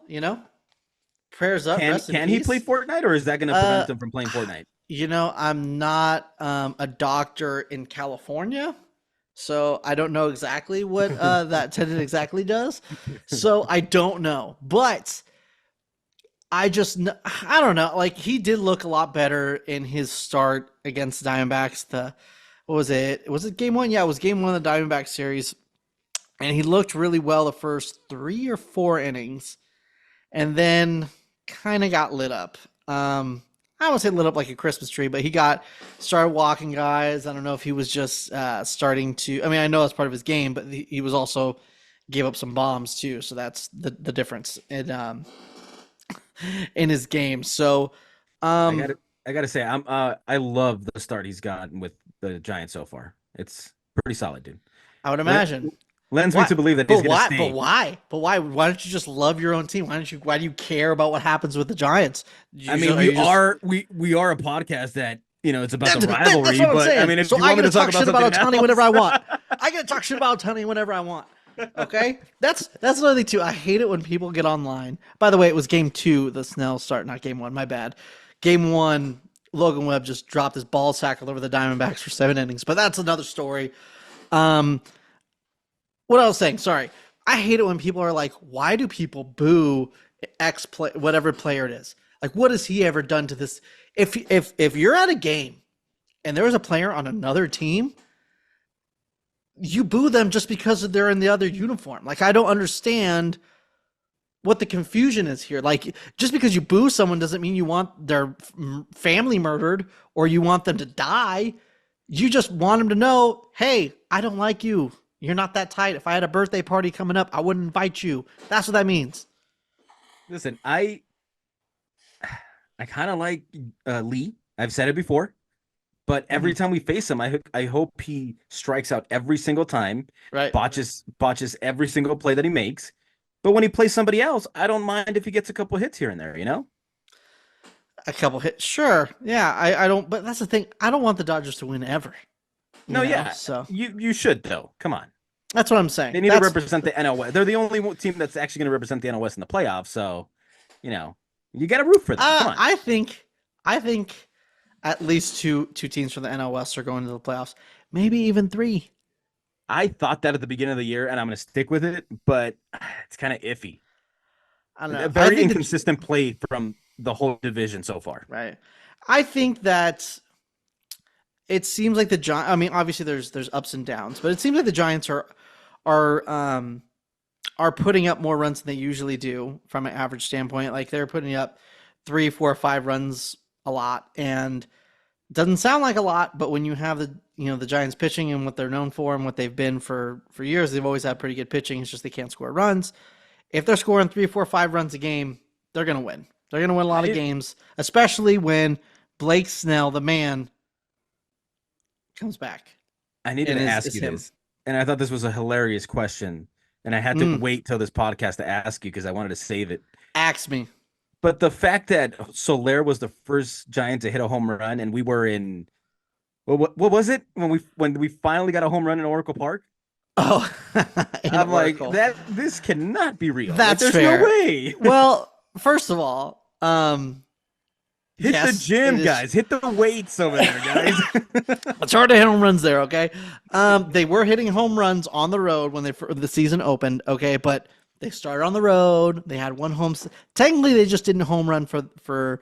[SPEAKER 1] Prayers up,
[SPEAKER 2] can
[SPEAKER 1] rest in
[SPEAKER 2] can he play
[SPEAKER 1] peace.
[SPEAKER 2] Fortnite, or is that going to
[SPEAKER 1] Uh,
[SPEAKER 2] prevent him from playing Fortnite?
[SPEAKER 1] I'm not a doctor in California, so I don't know exactly what that tenant exactly does. So I don't know, but I don't know. Like he did look a lot better in his start against the Diamondbacks. The what was it? Was it game one? Yeah, it was game one of the Diamondback series, and he looked really well the first 3 or 4 innings, and then kind of got lit up. I won't say lit up like a Christmas tree, but he got started walking guys. I don't know if he was just starting to. I mean, I know that's part of his game, but he was also gave up some bombs too. So that's the difference in his game. So,
[SPEAKER 2] I
[SPEAKER 1] um,
[SPEAKER 2] got to I got to say, I love the start he's gotten with the Giants so far. It's pretty solid, dude.
[SPEAKER 1] I would
[SPEAKER 2] Le-
[SPEAKER 1] imagine.
[SPEAKER 2] Lends me
[SPEAKER 1] Why?
[SPEAKER 2] to believe that he's
[SPEAKER 1] But
[SPEAKER 2] going to
[SPEAKER 1] why? But
[SPEAKER 2] stay.
[SPEAKER 1] why? But why? Why don't you just love your own team? Why don't you? Why do you care about what happens with the Giants?
[SPEAKER 2] I mean,
[SPEAKER 1] Are you just
[SPEAKER 2] we are a podcast that it's about the
[SPEAKER 1] that's
[SPEAKER 2] rivalry,
[SPEAKER 1] what I'm
[SPEAKER 2] but I
[SPEAKER 1] saying.
[SPEAKER 2] mean, if
[SPEAKER 1] So
[SPEAKER 2] you
[SPEAKER 1] I
[SPEAKER 2] want
[SPEAKER 1] get
[SPEAKER 2] me
[SPEAKER 1] to
[SPEAKER 2] to talk
[SPEAKER 1] talk
[SPEAKER 2] about
[SPEAKER 1] shit about
[SPEAKER 2] something
[SPEAKER 1] Otani whenever
[SPEAKER 2] else,
[SPEAKER 1] I want. I get to talk shit about Otani whenever I want. Okay, that's another thing too. I hate it when people get online. By the way, it was game two. The Snell start, not game one. My bad. Game one, Logan Webb just dropped his ball sack all over the Diamondbacks for 7 innings. But that's another story. Um, what I was saying, sorry. I hate it when people are like, "Why do people boo X play, whatever player it is? Like, what has he ever done to this?" If you're at a game and there was a player on another team, you boo them just because they're in the other uniform. Like, I don't understand what the confusion is here. Like, just because you boo someone doesn't mean you want their family murdered or you want them to die. You just want them to know, hey, I don't like you. You're not that tight. If I had a birthday party coming up, I wouldn't invite you. That's what that means.
[SPEAKER 2] listen, I kind of like Lee. I've said it before, but every
[SPEAKER 1] Mm-hmm.
[SPEAKER 2] time we face him, I hope he strikes out every single time,
[SPEAKER 1] Right.
[SPEAKER 2] botches every single play that he makes. But when he plays somebody else, I don't mind if he gets a couple hits here and there, you know?
[SPEAKER 1] A couple hits. Sure. Yeah. I don't, but that's the thing. I don't want the Dodgers to win ever,
[SPEAKER 2] No, yeah,
[SPEAKER 1] So
[SPEAKER 2] you should though. Come on.
[SPEAKER 1] that's what I'm saying.
[SPEAKER 2] They need to represent the NL West. They're the only team that's actually going to represent the NL West in the playoffs. So, you know, you got to root for them. Come on.
[SPEAKER 1] I think at least two teams from the NL West are going to the playoffs. Maybe even three.
[SPEAKER 2] I thought that at the beginning of the year, and I'm going to stick with it, but it's kind of iffy.
[SPEAKER 1] I don't know.
[SPEAKER 2] A
[SPEAKER 1] I
[SPEAKER 2] very
[SPEAKER 1] think that
[SPEAKER 2] inconsistent play from the whole division so far.
[SPEAKER 1] right. I think that it seems like the Giants. I mean, obviously there's ups and downs, but it seems like the Giants are um are putting up more runs than they usually do from an average standpoint. Like they're putting up 3, 4, 5 runs a lot, and it doesn't sound like a lot, but when you have the Giants pitching and what they're known for and what they've been for years, they've always had pretty good pitching. It's just they can't score runs. If they're scoring 3, 4, 5 runs a game, they're gonna win. They're gonna win a
[SPEAKER 2] I
[SPEAKER 1] lot of
[SPEAKER 2] need,
[SPEAKER 1] games, especially when Blake Snell, the man, comes back
[SPEAKER 2] I needed
[SPEAKER 1] and
[SPEAKER 2] to
[SPEAKER 1] is
[SPEAKER 2] ask
[SPEAKER 1] is
[SPEAKER 2] you
[SPEAKER 1] him.
[SPEAKER 2] this, and I thought this was a hilarious question, and I had to
[SPEAKER 1] Mm,
[SPEAKER 2] wait till this podcast to ask you because I wanted to save it.
[SPEAKER 1] axe me.
[SPEAKER 2] But the fact that Soler was the first Giant to hit a home run, and we were in what was it when we finally got a home run in Oracle Park?
[SPEAKER 1] Oh, in
[SPEAKER 2] I'm like
[SPEAKER 1] Oracle.
[SPEAKER 2] that. This cannot be real. Like,
[SPEAKER 1] That's
[SPEAKER 2] there's no
[SPEAKER 1] fair.
[SPEAKER 2] way.
[SPEAKER 1] Well, first of all,
[SPEAKER 2] Hit the
[SPEAKER 1] yes, it
[SPEAKER 2] gym,
[SPEAKER 1] is.
[SPEAKER 2] guys. Hit the weights over there, guys.
[SPEAKER 1] It's hard to hit home runs there. Okay, they were hitting home runs on the road when the season opened. Okay, but they started on the road. They had one home. Technically, they just didn't home run for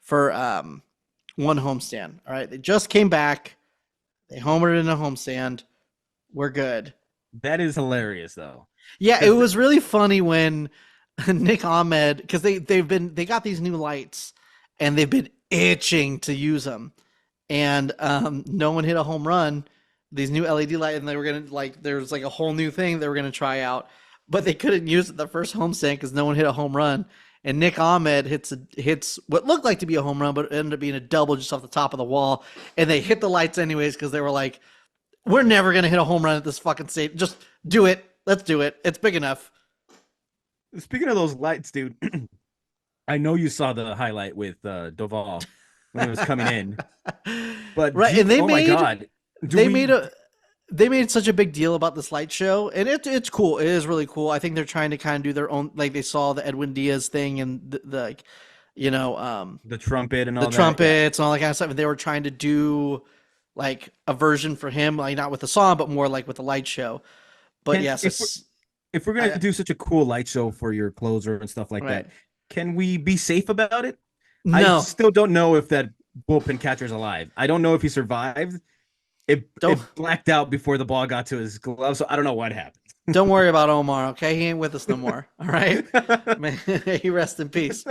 [SPEAKER 1] one homestand. All right, they just came back. They homered in a homestand. We're good.
[SPEAKER 2] That is hilarious, though,
[SPEAKER 1] Yeah, it
[SPEAKER 2] because
[SPEAKER 1] was really funny when Nick Ahmed, because they got these new lights and they've been itching to use them, and no one hit a home run. These new LED lights, and they were gonna like there's like a whole new thing they were gonna try out, but they couldn't use it the first homestand because no one hit a home run. And Nick Ahmed hits what looked like to be a home run, but it ended up being a double just off the top of the wall. And they hit the lights anyways because they were like, "We're never gonna hit a home run at this fucking state. Just do it. Let's do it. It's big enough."
[SPEAKER 2] Speaking of those lights, dude, I know you saw the highlight with Doval when it was coming in, but
[SPEAKER 1] Right, and
[SPEAKER 2] oh my God, do
[SPEAKER 1] they made
[SPEAKER 2] we
[SPEAKER 1] a they made such a big deal about this light show, and it's cool. It is really cool. I think they're trying to kind of do their own. Like they saw the Edwin Diaz thing and the like, you know,
[SPEAKER 2] the trumpet and
[SPEAKER 1] the
[SPEAKER 2] all that? Yeah.
[SPEAKER 1] trumpets and all that kind of stuff. And they were trying to do like a version for him, like not with the song, but more like with the light show. But
[SPEAKER 2] Can
[SPEAKER 1] yes,
[SPEAKER 2] if we're gonna
[SPEAKER 1] I,
[SPEAKER 2] do such a cool light show for your closer and stuff like
[SPEAKER 1] right.
[SPEAKER 2] that, can we be safe about it? I
[SPEAKER 1] No,
[SPEAKER 2] still don't know if that bullpen catcher's alive. I don't know if he survived.
[SPEAKER 1] don't
[SPEAKER 2] It blacked out before the ball got to his glove, so I don't know what happened.
[SPEAKER 1] don't worry about Omar. Okay, he ain't with us no more. All right, may he rest in peace.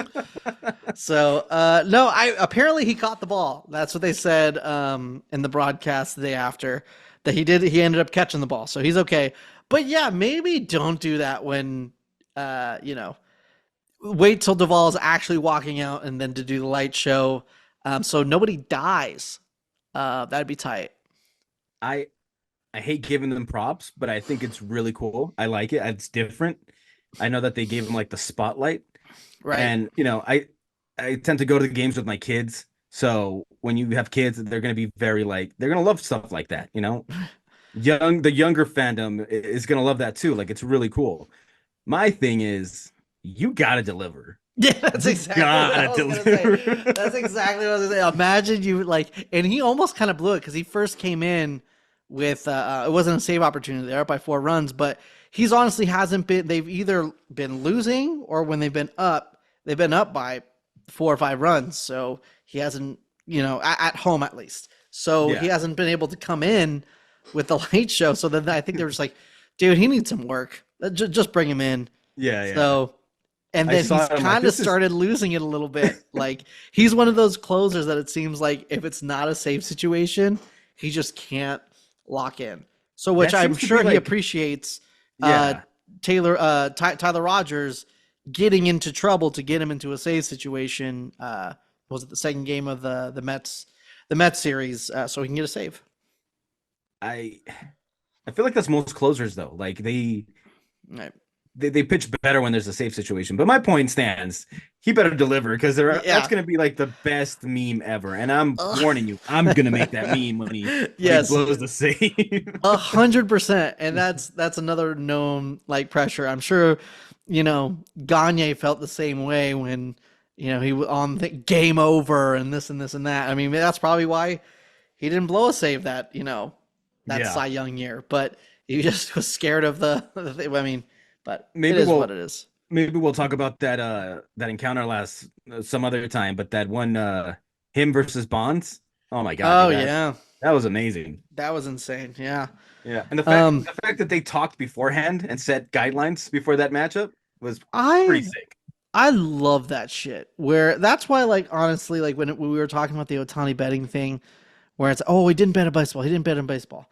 [SPEAKER 1] So no, I apparently he caught the ball. That's what they said in the broadcast the day after that he did. He ended up catching the ball, so he's okay. But yeah, maybe don't do that when you know, wait till Duvall is actually walking out and then to do the light show, so nobody dies. That'd be tight.
[SPEAKER 2] I I hate giving them props, but I think it's really cool. I like it. It's different. I know that they gave him like the spotlight,
[SPEAKER 1] Right.
[SPEAKER 2] and I tend to go to the games with my kids. So when you have kids, they're gonna be very like they're gonna love stuff like that. The younger fandom is gonna love that too. Like it's really cool. My thing is, you gotta deliver.
[SPEAKER 1] Yeah, that's
[SPEAKER 2] You
[SPEAKER 1] exactly what I
[SPEAKER 2] gotta
[SPEAKER 1] was gonna say.
[SPEAKER 2] deliver.
[SPEAKER 1] That's exactly what I was gonna say. Imagine you like, and he almost kind of blew it because he first came in with it wasn't a save opportunity. They're up by 4 runs, but he's honestly hasn't been. They've either been losing or when they've been up by 4 or 5 runs. So he hasn't, at home at least. So he
[SPEAKER 2] Yeah,
[SPEAKER 1] hasn't been able to come in with the light show. So then I think they were just like, dude, he needs some work. Just bring him in.
[SPEAKER 2] yeah, yeah.
[SPEAKER 1] So and
[SPEAKER 2] I
[SPEAKER 1] then
[SPEAKER 2] saw
[SPEAKER 1] he's
[SPEAKER 2] it. I'm like,
[SPEAKER 1] kind of
[SPEAKER 2] this is
[SPEAKER 1] started losing it a little bit. Like he's one of those closers that it seems like if it's not a safe situation, he just can't lock in. So, which
[SPEAKER 2] that
[SPEAKER 1] I'm
[SPEAKER 2] seems to be
[SPEAKER 1] sure he
[SPEAKER 2] like,
[SPEAKER 1] appreciates. Uh,
[SPEAKER 2] yeah.
[SPEAKER 1] Tyler Rogers getting into trouble to get him into a save situation. Was it the second game of the Mets series? So he can get a save.
[SPEAKER 2] I I feel like that's most closers though. Like
[SPEAKER 1] Right.
[SPEAKER 2] they pitch better when there's a safe situation. But my point stands. He better deliver because that's
[SPEAKER 1] Yeah.
[SPEAKER 2] gonna be like the best meme ever. And I'm warning you, I'm gonna make that meme when he
[SPEAKER 1] Yes.
[SPEAKER 2] blows the save.
[SPEAKER 1] 100%, and that's another known like pressure. I'm sure, Gagne felt the same way when he was on the game over and this and this and that. I mean, that's probably why he didn't blow a save that
[SPEAKER 2] Yeah.
[SPEAKER 1] Cy Young year, but he just was scared of the thing. I mean, but it
[SPEAKER 2] Maybe
[SPEAKER 1] is what
[SPEAKER 2] we'll
[SPEAKER 1] it is.
[SPEAKER 2] maybe we'll talk about that encounter last some other time. But that one him versus Bonds. Oh my God,
[SPEAKER 1] Oh
[SPEAKER 2] dude,
[SPEAKER 1] yeah,
[SPEAKER 2] that was amazing.
[SPEAKER 1] that was insane. Yeah.
[SPEAKER 2] Yeah, and the fact
[SPEAKER 1] Um,
[SPEAKER 2] the fact that they talked beforehand and set guidelines before that matchup was pretty
[SPEAKER 1] I
[SPEAKER 2] sick.
[SPEAKER 1] I love that shit. Where that's why, like, honestly, like when we were talking about the Otani betting thing, where it's, oh, he didn't bet on baseball, he didn't bet on baseball.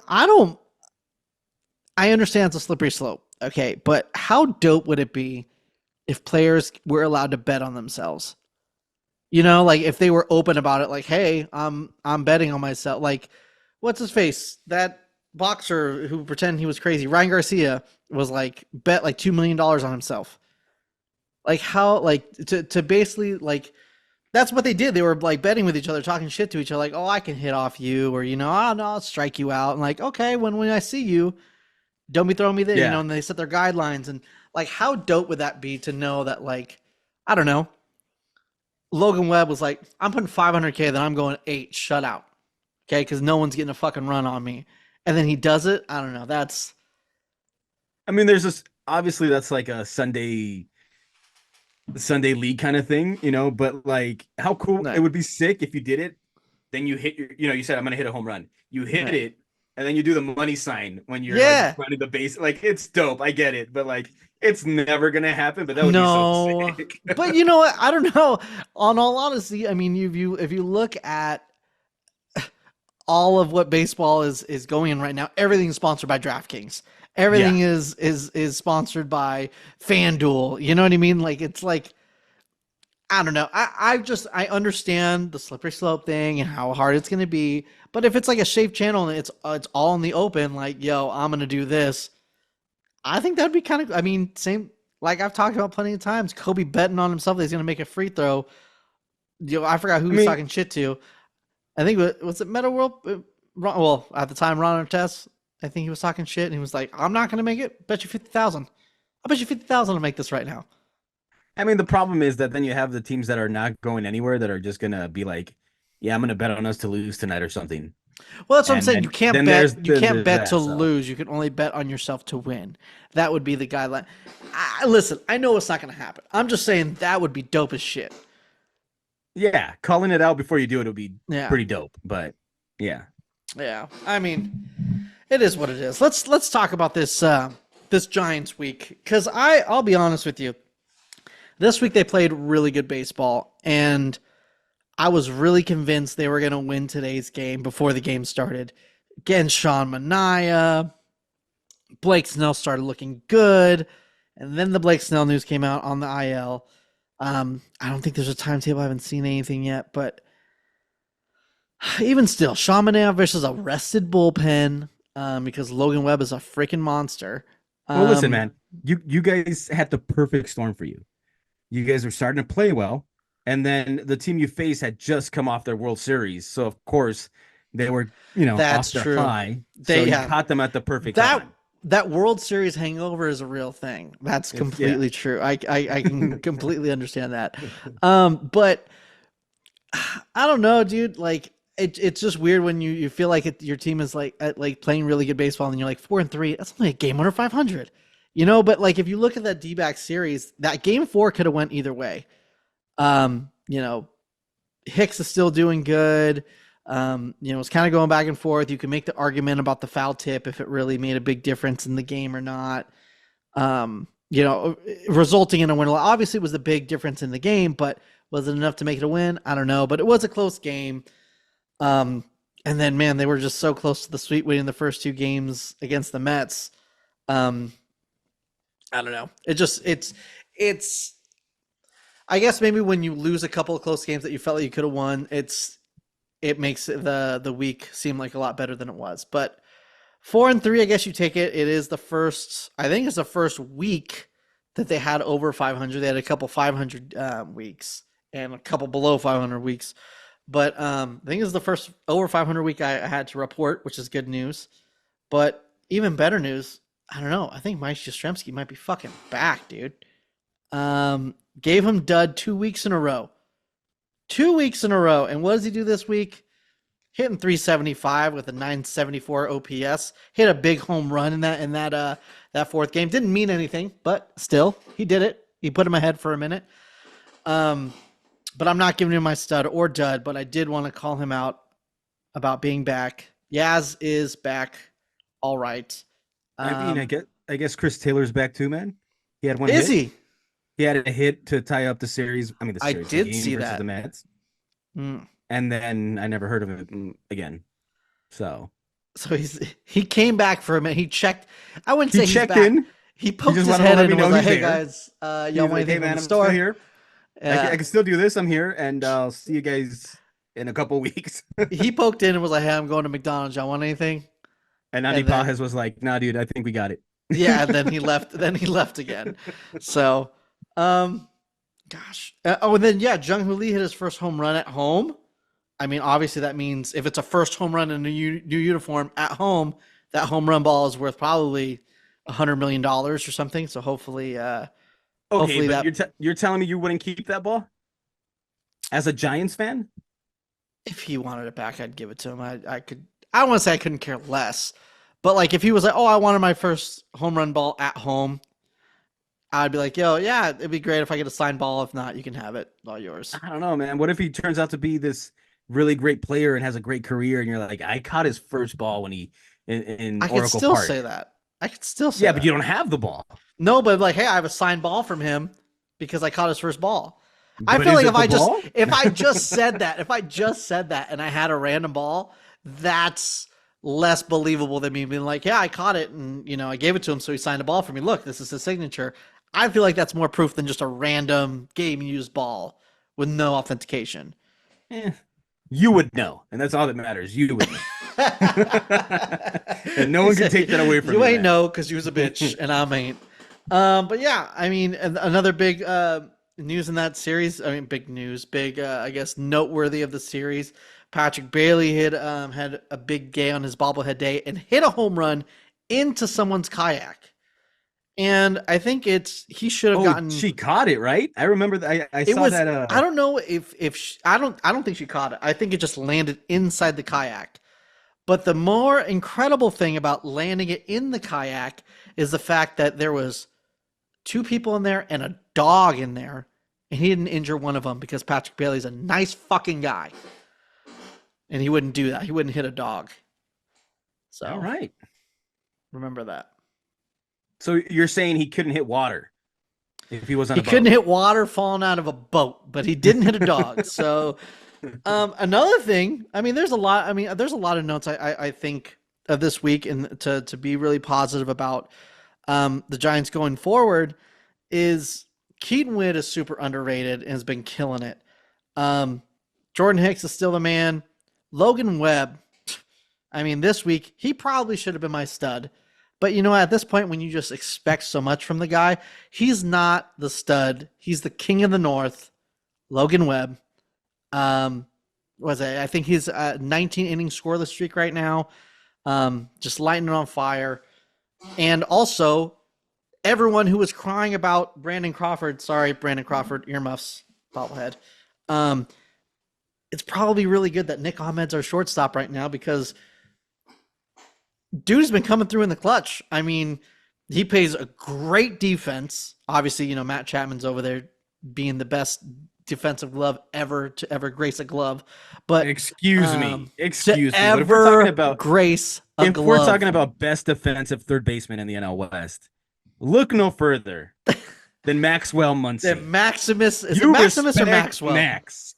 [SPEAKER 1] I don't. I understand it's a slippery slope, okay, but how dope would it be if players were allowed to bet on themselves? Like if they were open about it, like, hey, I'm betting on myself. Like, what's his face? That boxer who pretended he was crazy, Ryan Garcia, was like bet like $2 million on himself. Like how like to basically like that's what they did. They were like betting with each other, talking shit to each other, like, oh, I can hit off you, or oh no, I'll strike you out. And like, okay, when I see you, don't be throwing me there,
[SPEAKER 2] Yeah.
[SPEAKER 1] and they set their guidelines. And like how dope would that be to know that, like, I don't know, Logan Webb was like, I'm putting 500K, then I'm going 8 shutout. Okay, because no one's getting a fucking run on me. And then he does it. I don't know. That's
[SPEAKER 2] I mean, there's this obviously that's like a Sunday league kind of thing, but like how cool it
[SPEAKER 1] right.
[SPEAKER 2] would be sick if you did it, then you hit you said I'm gonna hit a home run. You hit
[SPEAKER 1] Right.
[SPEAKER 2] it, and then you do the money sign when you're like
[SPEAKER 1] Yeah.
[SPEAKER 2] running the base. Like it's dope. I get it, but like it's never gonna happen. But that would be so
[SPEAKER 1] No.
[SPEAKER 2] sick.
[SPEAKER 1] But you know what? I don't know. On all honesty, I mean, if you look at all of what baseball is going in right now, everything's sponsored by DraftKings.
[SPEAKER 2] Yeah.
[SPEAKER 1] Everything is sponsored by FanDuel. You know what I mean? Like it's like I don't know. I understand the slippery slope thing and how hard it's going to be, but if it's like a safe channel and it's all in the open, like yo, I'm going to do this. I think that'd be kind of. I mean, same like I've talked about plenty of times. Kobe betting on himself that he's going to make a free throw. I forgot who he
[SPEAKER 2] I
[SPEAKER 1] was
[SPEAKER 2] mean,
[SPEAKER 1] talking shit to. I think was it Meta World. Well, at the time, Ron Artest. I think he was talking shit, and he was like, "I'm not going to make it. Bet you 50,000. I bet you 50,000 to make this right now."
[SPEAKER 2] the problem is that then you have the teams that are not going anywhere that are just gonna be like, yeah, I'm gonna bet on us to lose tonight or something.
[SPEAKER 1] Well, that's what I'm
[SPEAKER 2] And
[SPEAKER 1] saying. You
[SPEAKER 2] then
[SPEAKER 1] can't
[SPEAKER 2] then
[SPEAKER 1] bet.
[SPEAKER 2] there's
[SPEAKER 1] You
[SPEAKER 2] then
[SPEAKER 1] can't
[SPEAKER 2] there's
[SPEAKER 1] bet to
[SPEAKER 2] that. So
[SPEAKER 1] lose. You can only bet on yourself to win. That would be the guideline. Listen, I know it's not going to happen. I'm just saying that would be dope as shit.
[SPEAKER 2] yeah, calling it out before you do it would be
[SPEAKER 1] Yeah,
[SPEAKER 2] pretty dope. But yeah.
[SPEAKER 1] yeah. I mean, it is what it is. Let's talk about this Giants week because I'll be honest with you. This week they played really good baseball, and I was really convinced they were going to win today's game before the game started. Again, Sean Mania, Blake Snell started looking good, and then the Blake Snell news came out on the IL. I don't think there's a timetable. I haven't seen anything yet, but even still, Sean Mania versus a rested bullpen because Logan Webb is a freaking monster.
[SPEAKER 2] Well, listen,
[SPEAKER 1] Um,
[SPEAKER 2] man, you guys had the perfect storm for you. You guys were starting to play well, and then the team you face had just come off their World Series, so of course they were,
[SPEAKER 1] that's
[SPEAKER 2] off their
[SPEAKER 1] true.
[SPEAKER 2] high. So
[SPEAKER 1] They
[SPEAKER 2] you
[SPEAKER 1] have
[SPEAKER 2] caught them at the perfect
[SPEAKER 1] that
[SPEAKER 2] time.
[SPEAKER 1] that World Series hangover is a real thing. That's
[SPEAKER 2] It's yeah.
[SPEAKER 1] completely true. I can completely understand that. But I don't know, dude. Like it's just weird when you feel like your team is like playing really good baseball and you're like 4-3. That's only a game under 500, But like if you look at that D-back series, that game four could have went either way. You know, Hicks is still doing good. It's kind of going back and forth. You can make the argument about the foul tip if it really made a big difference in the game or not. Resulting in a win. Obviously, it was the big difference in the game, but was it enough to make it a win? I don't know, but it was a close game. Um, and then, man, they were just so close to the sweep winning the first two games against the Mets. Um, I don't know. It's. I guess maybe when you lose a couple of close games that you felt like you could have won, it makes the week seem like a lot better than it was. But 4-3, I guess you take it. It is the first. I think it's the first week that they had over 500. They had a couple 500 weeks and a couple below 500 weeks. But I think it's the first over 500 week I had to report, which is good news. But even better news, I don't know. I think Mike Jastrzemski might be fucking back, dude. Gave him dud 2 weeks in a row. 2 weeks in a row. And what does he do this week? Hitting 375 with a 974 OPS. Hit a big home run in that fourth game. Didn't mean anything, but still, he did it. He put him ahead for a minute. But I'm not giving him my stud or dud, but I did want to call him out about being back. Yaz is back. All right.
[SPEAKER 2] I guess Chris Taylor's back too, man. He had one
[SPEAKER 1] Is
[SPEAKER 2] hit.
[SPEAKER 1] he?
[SPEAKER 2] He had a hit to tie up the series.
[SPEAKER 1] I
[SPEAKER 2] The
[SPEAKER 1] did
[SPEAKER 2] game
[SPEAKER 1] see
[SPEAKER 2] versus
[SPEAKER 1] that.
[SPEAKER 2] the Mets.
[SPEAKER 1] Mm.
[SPEAKER 2] And then I never heard of it again. So
[SPEAKER 1] So he came back for a minute. He checked. I wouldn't
[SPEAKER 2] he
[SPEAKER 1] say he's
[SPEAKER 2] checked
[SPEAKER 1] back.
[SPEAKER 2] in.
[SPEAKER 1] He
[SPEAKER 2] He
[SPEAKER 1] poked
[SPEAKER 2] just
[SPEAKER 1] his
[SPEAKER 2] wanted to
[SPEAKER 1] head
[SPEAKER 2] let
[SPEAKER 1] in
[SPEAKER 2] me
[SPEAKER 1] and was
[SPEAKER 2] know
[SPEAKER 1] like,
[SPEAKER 2] he's
[SPEAKER 1] "Hey
[SPEAKER 2] there.
[SPEAKER 1] guys,
[SPEAKER 2] He
[SPEAKER 1] y'all
[SPEAKER 2] was
[SPEAKER 1] want
[SPEAKER 2] like,
[SPEAKER 1] anything
[SPEAKER 2] "Hey
[SPEAKER 1] from
[SPEAKER 2] man,
[SPEAKER 1] the
[SPEAKER 2] I'm still
[SPEAKER 1] store?"
[SPEAKER 2] here. I
[SPEAKER 1] Yeah.
[SPEAKER 2] can still do this. I'm here, and I'll see you guys in a couple weeks."
[SPEAKER 1] He poked in and was like, "Hey, I'm going to McDonald's. Y'all want anything?"
[SPEAKER 2] And Andy
[SPEAKER 1] And then
[SPEAKER 2] Pajes was like, "Nah, dude, I think we got it."
[SPEAKER 1] yeah, and then he left. Then he left again. So, um, gosh. And then yeah, Jung Hoo Lee hit his first home run at home. I mean, obviously that means if it's a first home run in a new uniform at home, that home run ball is worth probably $100 million or something. So hopefully,
[SPEAKER 2] Okay,
[SPEAKER 1] hopefully
[SPEAKER 2] but
[SPEAKER 1] that
[SPEAKER 2] you're telling me you wouldn't keep that ball as a Giants fan?
[SPEAKER 1] if he wanted it back, I'd give it to him. I could. I don't want to say I couldn't care less, but like if he was like, oh, I wanted my first home run ball at home, I'd be like, yo, yeah, it'd be great if I get a signed ball. If not, you can have it, all yours.
[SPEAKER 2] I don't know, man. What if he turns out to be this really great player and has a great career, and you're like, I caught his first ball when he in
[SPEAKER 1] I could
[SPEAKER 2] Oracle
[SPEAKER 1] still say
[SPEAKER 2] Park.
[SPEAKER 1] that. I could still say
[SPEAKER 2] Yeah, but you
[SPEAKER 1] that.
[SPEAKER 2] don't have the ball.
[SPEAKER 1] No, but like, hey, I have a signed ball from him because I caught his first ball. I
[SPEAKER 2] But
[SPEAKER 1] feel
[SPEAKER 2] is
[SPEAKER 1] like
[SPEAKER 2] it the ball?
[SPEAKER 1] if I just said that and I had a random ball, that's less believable than me being like, yeah, I caught it and I gave it to him so he signed a ball for me. Look, this is his signature. I feel like that's more proof than just a random game used ball with no authentication.
[SPEAKER 2] Eh, you would know, and that's all that matters. You would know. And no
[SPEAKER 1] You
[SPEAKER 2] one can
[SPEAKER 1] say
[SPEAKER 2] take that away from
[SPEAKER 1] you
[SPEAKER 2] you,
[SPEAKER 1] ain't
[SPEAKER 2] man.
[SPEAKER 1] know because you was a bitch and I ain't. But yeah, I mean, another big news in that series. I mean, big news, big I guess noteworthy of the series. Patrick Bailey had a big gay on his bobblehead day and hit a home run into someone's kayak. And I think he should have
[SPEAKER 2] Oh,
[SPEAKER 1] gotten.
[SPEAKER 2] she caught it, right? I remember that I
[SPEAKER 1] It
[SPEAKER 2] saw
[SPEAKER 1] was
[SPEAKER 2] that
[SPEAKER 1] I don't know if I don't think she caught it. I think it just landed inside the kayak. But the more incredible thing about landing it in the kayak is the fact that there was two people in there and a dog in there, and he didn't injure one of them because Patrick Bailey's a nice fucking guy, and he wouldn't do that. He wouldn't hit a dog.
[SPEAKER 2] all
[SPEAKER 1] So
[SPEAKER 2] right.
[SPEAKER 1] remember that.
[SPEAKER 2] So you're saying he couldn't hit water if he was on
[SPEAKER 1] He
[SPEAKER 2] a
[SPEAKER 1] couldn't
[SPEAKER 2] boat?
[SPEAKER 1] hit water falling out of a boat, but he didn't hit a dog. So another thing, I mean, there's a lot. I mean, there's a lot of notes I think of this week, and to be really positive about the Giants going forward is Keaton Witt is super underrated and has been killing it. Um, Jordan Hicks is still the man. Logan Webb, I mean, this week he probably should have been my stud. But at this point, when you just expect so much from the guy, he's not the stud. He's the king of the North, Logan Webb. Was it? I think he's a 19 inning scoreless streak right now. Just lighting it on fire. And also, everyone who was crying about Brandon Crawford, sorry, Brandon Crawford, earmuffs, bobblehead. Um, it's probably really good that Nick Ahmed's our shortstop right now because dude's been coming through in the clutch. I mean, he plays a great defense. Obviously, Matt Chapman's over there being the best defensive glove ever to ever grace a glove, but
[SPEAKER 2] Excuse me.
[SPEAKER 1] to
[SPEAKER 2] Excuse me. But
[SPEAKER 1] ever grace a
[SPEAKER 2] if we're
[SPEAKER 1] glove.
[SPEAKER 2] talking about best defensive third baseman in the NL West, look no further than Maxwell
[SPEAKER 1] The
[SPEAKER 2] Muncy.
[SPEAKER 1] Maximus is it
[SPEAKER 2] You
[SPEAKER 1] Maximus or
[SPEAKER 2] respect
[SPEAKER 1] Maxwell?
[SPEAKER 2] Max.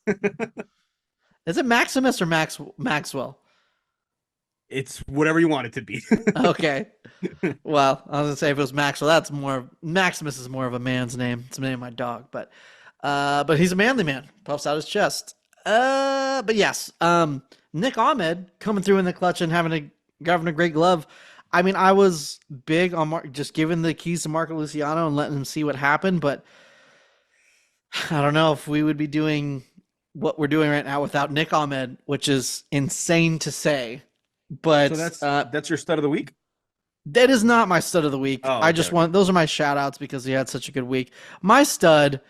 [SPEAKER 1] Is it Maximus or Maxwell?
[SPEAKER 2] It's whatever you want it to be.
[SPEAKER 1] Okay. Well, I was gonna say if it was Maxwell, that's more Maximus is more of a man's name. It's the name of my dog, but he's a manly man. Puffs out his chest. But yes, Nick Ahmed coming through in the clutch and having a great glove. I mean, I was big on just giving the keys to Marco Luciano and letting him see what happened, but I don't know if we would be doing what we're doing right now without Nick Ahmed, which is insane to say.
[SPEAKER 2] So
[SPEAKER 1] But
[SPEAKER 2] that's your stud of the week?
[SPEAKER 1] that is not my stud of the week.
[SPEAKER 2] Oh,
[SPEAKER 1] I
[SPEAKER 2] okay,
[SPEAKER 1] just
[SPEAKER 2] okay.
[SPEAKER 1] want those are my shout outs because he had such a good week. My stud,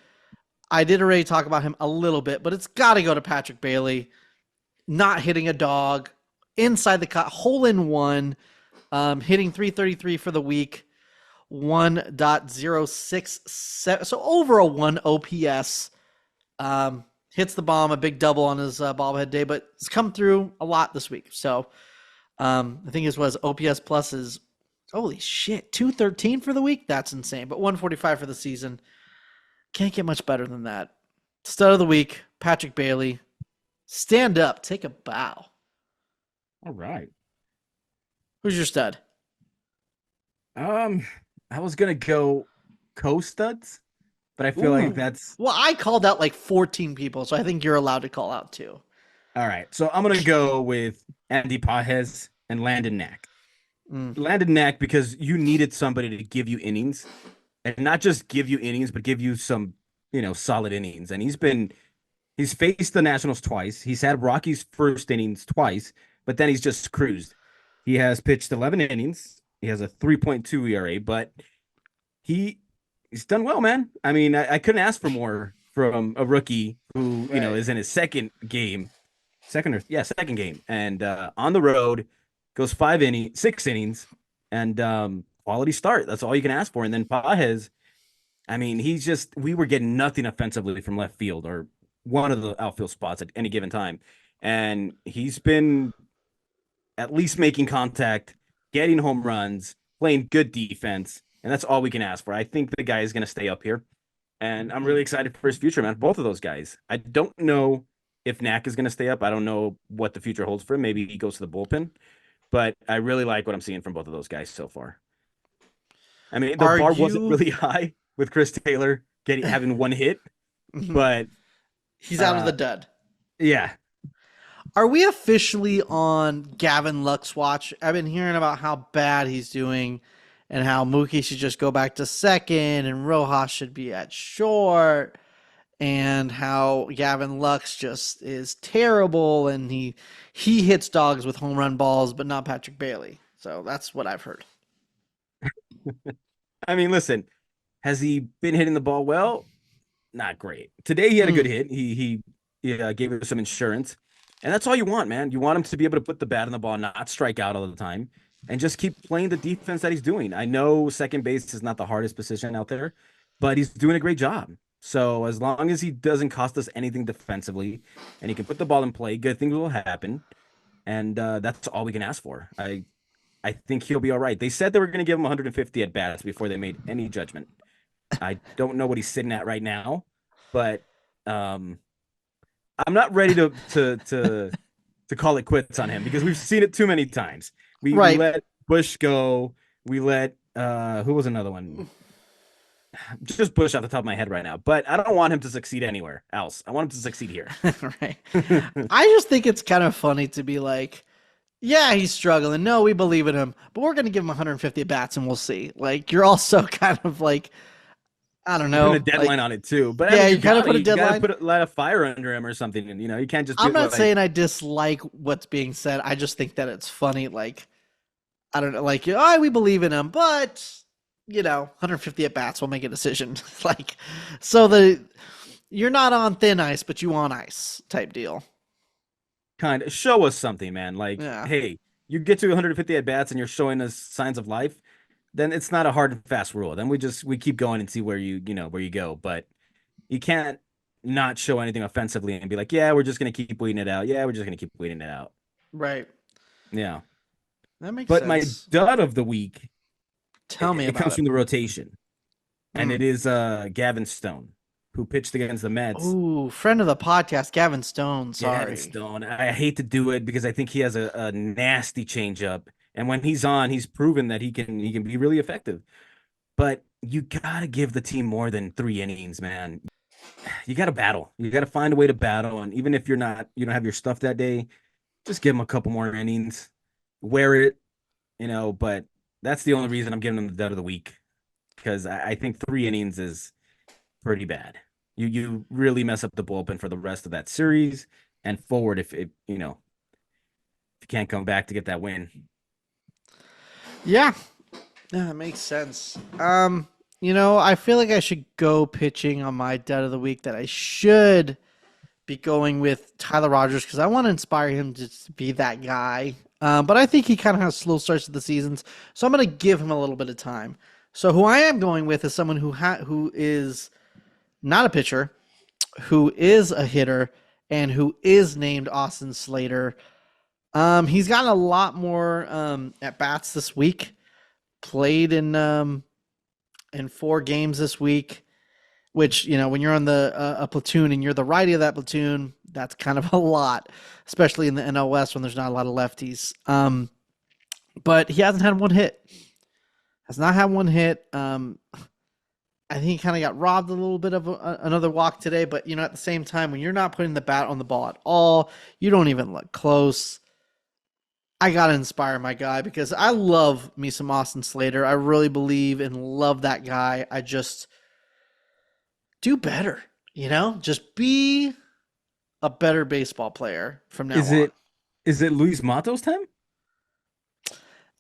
[SPEAKER 1] I did already talk about him a little bit, but it's got to go to Patrick Bailey. Not hitting a dog inside the cut, hole in one, hitting 333 for the week, 1.067. So over a 1 OPS. Hits the bomb, a big double on his bobblehead day, but it's come through a lot this week. So I think his was OPS plus is holy shit, 213 for the week. That's insane. But 145 for the season. Can't get much better than that. Stud of the week, Patrick Bailey. Stand up, take a bow.
[SPEAKER 2] All right.
[SPEAKER 1] Who's your stud?
[SPEAKER 2] Um, I was gonna go co-studs, but I feel like
[SPEAKER 1] Ooh.
[SPEAKER 2] that's
[SPEAKER 1] Well, I called out like 14 people, so I think you're allowed to call out too.
[SPEAKER 2] all right. So I'm gonna go with Andy Pajes and Landon Knack.
[SPEAKER 1] Mm,
[SPEAKER 2] Landon Knack because you needed somebody to give you innings, and not just give you innings, but give you some, solid innings. And he's faced the Nationals twice. He's had Rocky's first innings twice, but then he's just cruised. He has pitched 11 innings. He has a 3.2 ERA, but he he's done well, man. I mean, I couldn't ask for more from a rookie who,
[SPEAKER 1] right.
[SPEAKER 2] is in his second game, second game, and on the road goes 6 innings, and quality start. That's all you can ask for. And then Pajes, I mean, we were getting nothing offensively from left field or one of the outfield spots at any given time. And he's been at least making contact getting home runs, playing good defense, and that's all we can ask for. I think the guy is going to stay up here, and I'm really excited for his future, man. Both of those guys. I don't know if Knack is going to stay up. I don't know what the future holds for him. Maybe he goes to the bullpen, but I really like what I'm seeing from both of those guys so far. I mean, the
[SPEAKER 1] Are
[SPEAKER 2] bar wasn't
[SPEAKER 1] you?
[SPEAKER 2] really high with Chris Taylor getting having one hit, but
[SPEAKER 1] He's out of the
[SPEAKER 2] uh,
[SPEAKER 1] dud.
[SPEAKER 2] yeah,
[SPEAKER 1] Are we officially on Gavin Luck's watch? I've been hearing about how bad he's doing and how Mookie should just go back to second and Rojas should be at short and how Gavin Lux just is terrible and he hits dogs with home run balls but not Patrick Bailey. So that's what I've heard.
[SPEAKER 2] I mean, listen, has he been hitting the ball well? Not great. Today he had a
[SPEAKER 1] Mm,
[SPEAKER 2] good hit. He gave us some insurance, and that's all you want, man. You want him to be able to put the bat on the ball, not strike out all the time, and just keep playing the defense that he's doing. I know second base is not the hardest position out there, but he's doing a great job. So as long as he doesn't cost us anything defensively, and he can put the ball in play, good things will happen, and that's all we can ask for. I think he'll be all right. They said they were going to give him 150 at bats before they made any judgment. I don't know what he's sitting at right now, but um, I'm not ready to call it quits on him because we've seen it too many times. We
[SPEAKER 1] right.
[SPEAKER 2] let Bush go. We let who was another one? Just Bush off the top of my head right now. But I don't want him to succeed anywhere else. I want him to succeed here.
[SPEAKER 1] Right. I just think it's kind of funny to be like, yeah, he's struggling. No, we believe in him, but we're going to give him 150 at bats and we'll see. Like, you're also kind of like, I don't
[SPEAKER 2] Putting a
[SPEAKER 1] know.
[SPEAKER 2] deadline
[SPEAKER 1] Like,
[SPEAKER 2] on it too. But I
[SPEAKER 1] yeah,
[SPEAKER 2] mean,
[SPEAKER 1] you kind of put a
[SPEAKER 2] you gotta
[SPEAKER 1] deadline.
[SPEAKER 2] put light a fire under him or something. And you can't just be
[SPEAKER 1] I'm not
[SPEAKER 2] like,
[SPEAKER 1] saying I dislike what's being said. I just think that it's funny. Like, I don't know. Like, oh, we believe in him, but 150 at bats will make a decision. Like, so you're not on thin ice, but you on ice type deal.
[SPEAKER 2] kind of show us something, man. Like,
[SPEAKER 1] Yeah.
[SPEAKER 2] hey, you get to 150 at bats and you're showing us signs of life, then it's not a hard and fast rule. Then we keep going and see where where you go. But you can't not show anything offensively and be like, yeah, we're just gonna keep waiting it out. Yeah, we're just gonna keep waiting it out.
[SPEAKER 1] Right.
[SPEAKER 2] Yeah.
[SPEAKER 1] That makes
[SPEAKER 2] But my
[SPEAKER 1] sense.
[SPEAKER 2] dud of the week,
[SPEAKER 1] Tell me
[SPEAKER 2] it
[SPEAKER 1] about
[SPEAKER 2] comes
[SPEAKER 1] it.
[SPEAKER 2] from the rotation, and
[SPEAKER 1] Mm.
[SPEAKER 2] it is Gavin Stone, who pitched against the Mets.
[SPEAKER 1] Ooh, friend of the podcast, Gavin Stone.
[SPEAKER 2] Gavin
[SPEAKER 1] Sorry.
[SPEAKER 2] Stone. I hate to do it because I think he has a nasty changeup, and when he's on, he's proven that he can be really effective. But you gotta give the team more than 3 innings, man. You gotta battle. You gotta find a way to battle, and even if you don't have your stuff that day, just give him a couple more innings, wear it, But that's the only reason I'm giving him the dud of the week because I think 3 innings is pretty bad. You really mess up the bullpen for the rest of that series and forward if you can't come back to get that win.
[SPEAKER 1] Yeah. Yeah, that makes sense. I feel like I should go pitching on my dead of the week that I should be going with Tyler Rogers because I want to inspire him to be that guy. But I think he kind of has slow starts to the seasons, so I'm going to give him a little bit of time. So who I am going with is someone who is not a pitcher, who is a hitter, and who is named Austin Slater. He's gotten a lot more at bats this week. Played in 4 games this week, which when you're on the a platoon and you're the righty of that platoon, that's kind of a lot, especially in the NL West when there's not a lot of lefties. But he hasn't had one hit. Has not had one hit. I think he kind of got robbed a little bit of another walk today, but at the same time, when you're not putting the bat on the ball at all, you don't even look close. I gotta inspire my guy because I love me some Austin Slater. I really believe and love that guy. I just do better, just be a better baseball player from now
[SPEAKER 2] Is
[SPEAKER 1] on.
[SPEAKER 2] it is it Luis Matos time?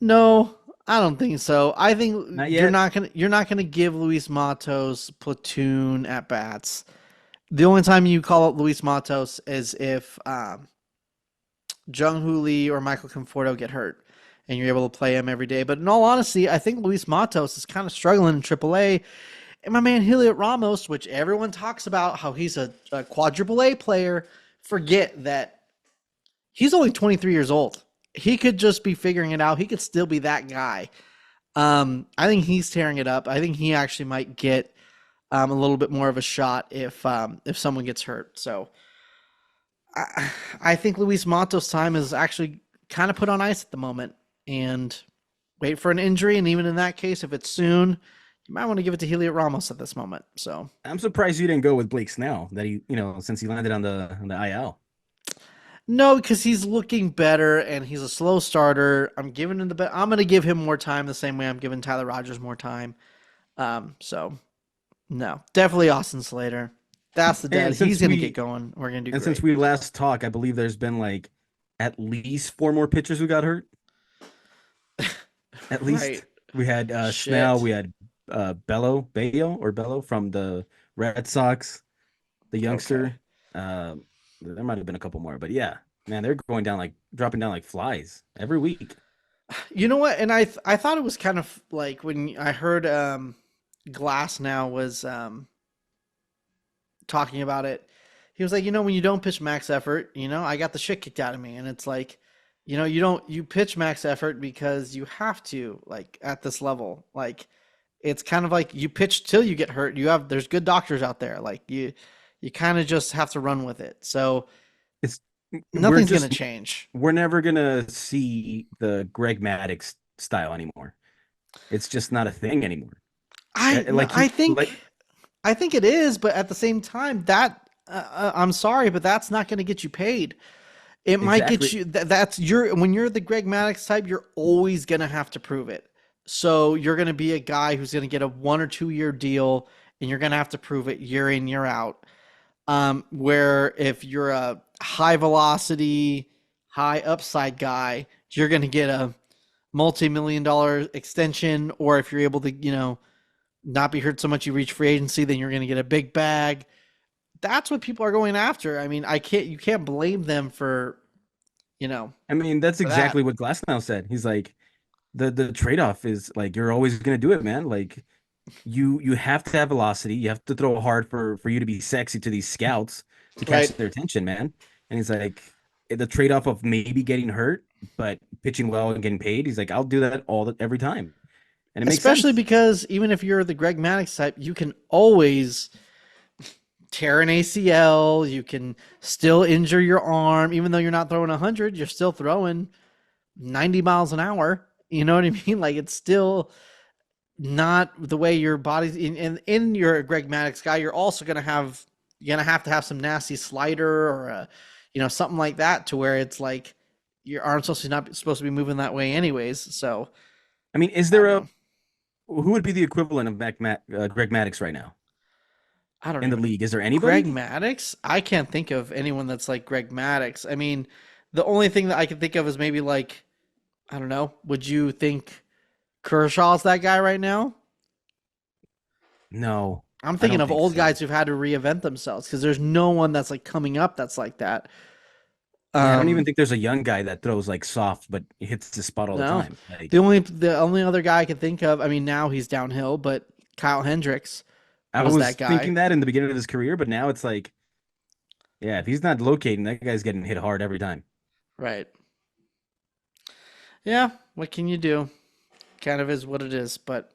[SPEAKER 1] No, I don't think so. I think
[SPEAKER 2] Not
[SPEAKER 1] you're
[SPEAKER 2] yet.
[SPEAKER 1] not gonna give Luis Matos platoon at bats. The only time you call up Luis Matos is if Jung Hoo Lee or Michael Conforto get hurt and you're able to play him every day. But in all honesty, I think Luis Matos is kind of struggling in AAA. And my man Heliot Ramos, which everyone talks about how he's a quadruple A player, forget that he's only 23 years old. he could just be figuring it out. He could still be that guy. I think he's tearing it up. I think he actually might get a little bit more of a shot if someone gets hurt. So I think Luis Matos' time is actually kind of put on ice at the moment, and wait for an injury. And even in that case, if it's soon, you might want to give it to Heliot Ramos at this moment. So
[SPEAKER 2] I'm surprised you didn't go with Blake Snell that since he landed on the IL.
[SPEAKER 1] no, because he's looking better and he's a slow starter. I'm giving him the I'm going to give him more time the same way I'm giving Tyler Rogers more time. So no, definitely Austin Slater. That's the dead.
[SPEAKER 2] And
[SPEAKER 1] He's
[SPEAKER 2] since
[SPEAKER 1] going to get
[SPEAKER 2] we
[SPEAKER 1] going. We're going to do
[SPEAKER 2] and since
[SPEAKER 1] great.
[SPEAKER 2] we last talked, I believe there's been like at least four more pitchers who got hurt. At least
[SPEAKER 1] Right.
[SPEAKER 2] we had Snell,
[SPEAKER 1] Shit.
[SPEAKER 2] we had Bello from the Red Sox, the
[SPEAKER 1] Okay.
[SPEAKER 2] youngster. Uh, there might have been a couple more, but yeah, man, they're going down like dropping down like flies every week.
[SPEAKER 1] You know what? And I thought it was kind of like when I heard Glass now was talking about it. He was like, when you don't pitch max effort, I got the shit kicked out of me, and it's like, you pitch max effort because you have to, like at this level, like it's kind of like you pitch till you get hurt. There's good doctors out there, like you kind of just have to run with it. So
[SPEAKER 2] It's we're
[SPEAKER 1] nothing's gonna
[SPEAKER 2] just
[SPEAKER 1] change.
[SPEAKER 2] we're never gonna see the Greg Maddux style anymore. It's just not a thing anymore.
[SPEAKER 1] I no,
[SPEAKER 2] Like he like
[SPEAKER 1] I think it is, but at the same time, I'm sorry, but that's not going to get you paid. It might get
[SPEAKER 2] exactly.
[SPEAKER 1] you. That's your when you're the Greg Maddux type, you're always going to have to prove it. So you're going to be a guy who's going to get a 1 or 2 year deal, and you're going to have to prove it year in year out. Where if you're a high velocity, high upside guy, you're going to get a multi-million-dollar extension, or if you're able to, not be hurt so much you reach free agency, then you're going to get a big bag. That's what people are going after. I mean, you can't blame them you know,
[SPEAKER 2] I mean, that's
[SPEAKER 1] for that.
[SPEAKER 2] exactly what Glasnow said. He's like the trade-off is like you're always gonna do it, man. Like you have to have velocity. You have to throw hard for you to be sexy to these scouts to catch
[SPEAKER 1] Right.
[SPEAKER 2] their attention, man. And he's like the trade-off of maybe getting hurt but pitching well and getting paid. He's like, I'll do that every time, and it makes
[SPEAKER 1] Especially
[SPEAKER 2] sense.
[SPEAKER 1] because even if you're the Greg Maddux type, you can always tear an ACL. You can still injure your arm. Even though you're not throwing 100, you're still throwing 90 miles an hour. You know what I mean? Like it's still not the way your body's in your Greg Maddux guy. You're gonna have to have some nasty slider or something like that to where it's like your arm's supposed to be moving that way anyways. So
[SPEAKER 2] I mean, is
[SPEAKER 1] I
[SPEAKER 2] there
[SPEAKER 1] don't
[SPEAKER 2] a
[SPEAKER 1] know.
[SPEAKER 2] who would be the equivalent of Greg Maddux right now
[SPEAKER 1] I don't
[SPEAKER 2] in the
[SPEAKER 1] even
[SPEAKER 2] league? Is there
[SPEAKER 1] Greg
[SPEAKER 2] anybody?
[SPEAKER 1] Maddux. I can't think of anyone that's like Greg Maddux. I mean, the only thing that I can think of is maybe like I don't know. Would you think Kershaw's that guy right now?
[SPEAKER 2] No,
[SPEAKER 1] I'm
[SPEAKER 2] I
[SPEAKER 1] thinking
[SPEAKER 2] don't
[SPEAKER 1] of
[SPEAKER 2] think
[SPEAKER 1] old
[SPEAKER 2] so.
[SPEAKER 1] guys who've had to reinvent themselves because there's no one that's like coming up that's like that.
[SPEAKER 2] Yeah, I don't even
[SPEAKER 1] Um,
[SPEAKER 2] think there's a young guy that throws like soft, but hits the spot all the
[SPEAKER 1] no,
[SPEAKER 2] time.
[SPEAKER 1] the
[SPEAKER 2] Like
[SPEAKER 1] only the only other guy I can think of. I mean, now he's downhill, but Kyle Hendricks
[SPEAKER 2] I
[SPEAKER 1] was
[SPEAKER 2] was
[SPEAKER 1] that
[SPEAKER 2] thinking
[SPEAKER 1] guy,
[SPEAKER 2] that in the beginning of his career, but now it's like, yeah, if he's not locating, that guy's getting hit hard every time.
[SPEAKER 1] right? Yeah, what can you do? Kind of is what it is, but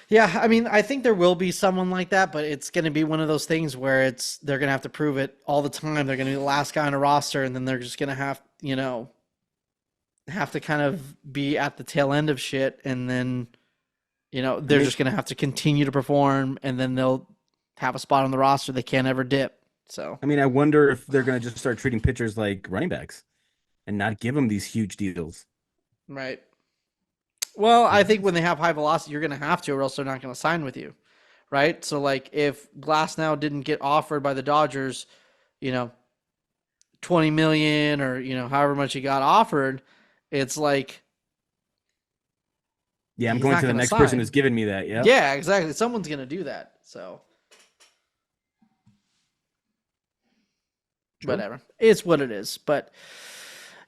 [SPEAKER 1] yeah, I mean, I think there will be someone like that, but it's going to be one of those things where they're going to have to prove it all the time. They're going to be the last guy on a roster, and then they're just going to have to kind of be at the tail end of shit, and then
[SPEAKER 2] I
[SPEAKER 1] they're
[SPEAKER 2] mean,
[SPEAKER 1] just going to have to continue to perform, and then they'll have a spot on the roster they can't ever dip. So
[SPEAKER 2] I wonder if they're gonna just start treating pitchers like running backs and not give them these huge deals.
[SPEAKER 1] right. Well, I
[SPEAKER 2] 'Cause
[SPEAKER 1] think when
[SPEAKER 2] that's-
[SPEAKER 1] they have high velocity, you're going to have to, or else they're not going to sign with you, right? So like if Glass now didn't get offered by the Dodgers, you know, 20 million or however much he got offered, it's like
[SPEAKER 2] yeah, I'm
[SPEAKER 1] he's
[SPEAKER 2] going
[SPEAKER 1] not
[SPEAKER 2] to the
[SPEAKER 1] going to
[SPEAKER 2] next person
[SPEAKER 1] sign.
[SPEAKER 2] who's giving me that. Yep,
[SPEAKER 1] Yeah, exactly. Someone's going to do that. So
[SPEAKER 2] true.
[SPEAKER 1] whatever, it's what it is. But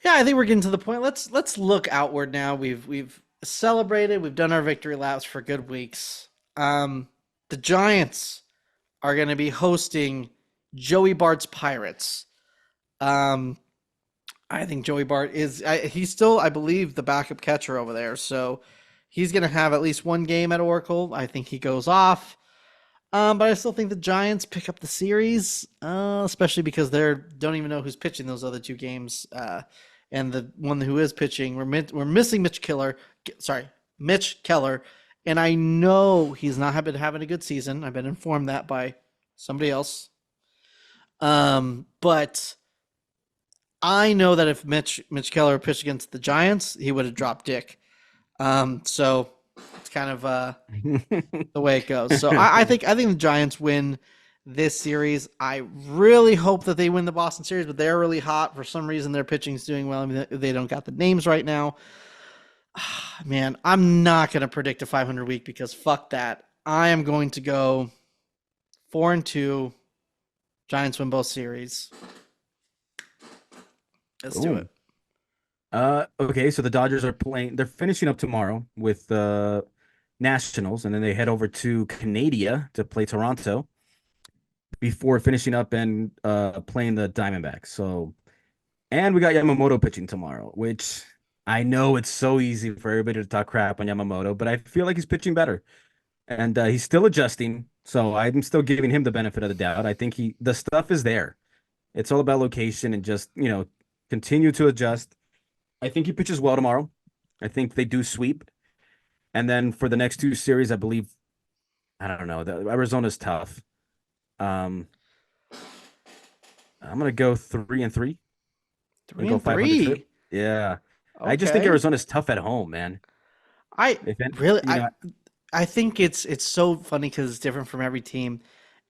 [SPEAKER 1] yeah, I think we're getting to the point. Let's look outward now. We've celebrated. We've done our victory laps for good weeks. The Giants are going to be hosting Joey Bart's Pirates. Um, I think Joey Bart is. He's still, I believe, the backup catcher over there. So he's going to have at least one game at Oracle. I think he goes off. But I still think the Giants pick up the series, especially because they don't even know who's pitching those other two games. And the one who is pitching, we're missing Mitch Keller, and I know he's not been having a good season. I've been informed that by somebody else. But I know that if Mitch Keller pitched against the Giants, he would have dropped Dick. So it's kind of the way it goes. So I think the Giants win this series. I really hope that they win the Boston series, but they're really hot. For some reason, their pitching's doing well. I mean, they don't got the names right now. Man, I'm not going to predict a 500 week because fuck that. I am going to go 4-2. Giants win both series. Let's do it.
[SPEAKER 2] Okay, so the Dodgers are playing. They're finishing up tomorrow with the Nationals, and then they head over to Canada to play Toronto before finishing up and playing the Diamondbacks. So, and we got Yamamoto pitching tomorrow, which I know it's so easy for everybody to talk crap on Yamamoto, but I feel like he's pitching better, and he's still adjusting. So I'm still giving him the benefit of the doubt. I think the stuff is there. It's all about location and just continue to adjust. I think he pitches well tomorrow. I think they do sweep. And then for the next two series, I believe, I don't know, Arizona's tough. I'm gonna go 3-3.
[SPEAKER 1] 3-3.
[SPEAKER 2] Yeah.
[SPEAKER 1] Okay.
[SPEAKER 2] I just think Arizona's tough at home, man.
[SPEAKER 1] I think it's so funny because it's different from every team.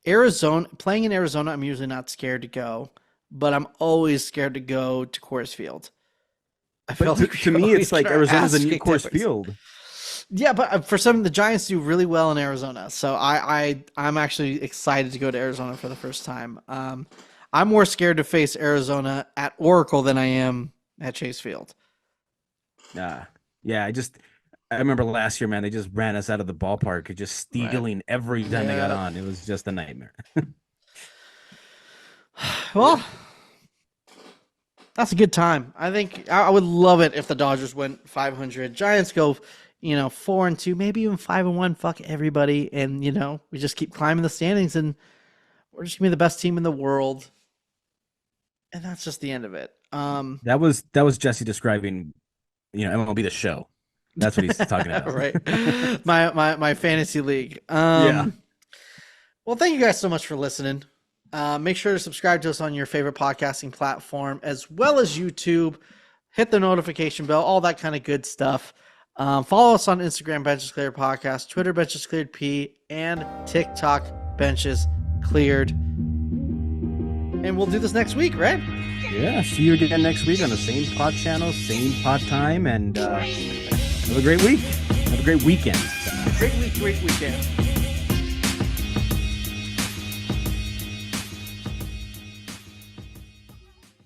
[SPEAKER 1] Playing in Arizona, I'm usually not scared to go, but I'm always scared to go to Coors Field.
[SPEAKER 2] To me, it's like Arizona's a new Coors Field.
[SPEAKER 1] Yeah, but for the Giants do really well in Arizona, so I'm actually excited to go to Arizona for the first time. I'm more scared to face Arizona at Oracle than I am at Chase Field.
[SPEAKER 2] Yeah, I remember last year, man, they just ran us out of the ballpark, just stealing every time they got on. It was just a nightmare.
[SPEAKER 1] Well, that's a good time. I think I would love it if the Dodgers went 500. Giants go, 4-2, maybe even 5-1. Fuck everybody, and we just keep climbing the standings, and we're just gonna be the best team in the world. And that's just the end of it.
[SPEAKER 2] That was Jesse describing, MLB The Show. That's what he's talking about.
[SPEAKER 1] Right. My fantasy league. Yeah. Well, thank you guys so much for listening. Make sure to subscribe to us on your favorite podcasting platform as well as YouTube. Hit the notification bell, all that kind of good stuff. Follow us on Instagram, Benches Cleared Podcast, Twitter, Benches Cleared P, and TikTok, Benches Cleared. And we'll do this next week, right?
[SPEAKER 2] Yeah. See you again next week on the same pod channel, same pod time, and have a great week. Have a great weekend.
[SPEAKER 1] Great weekend.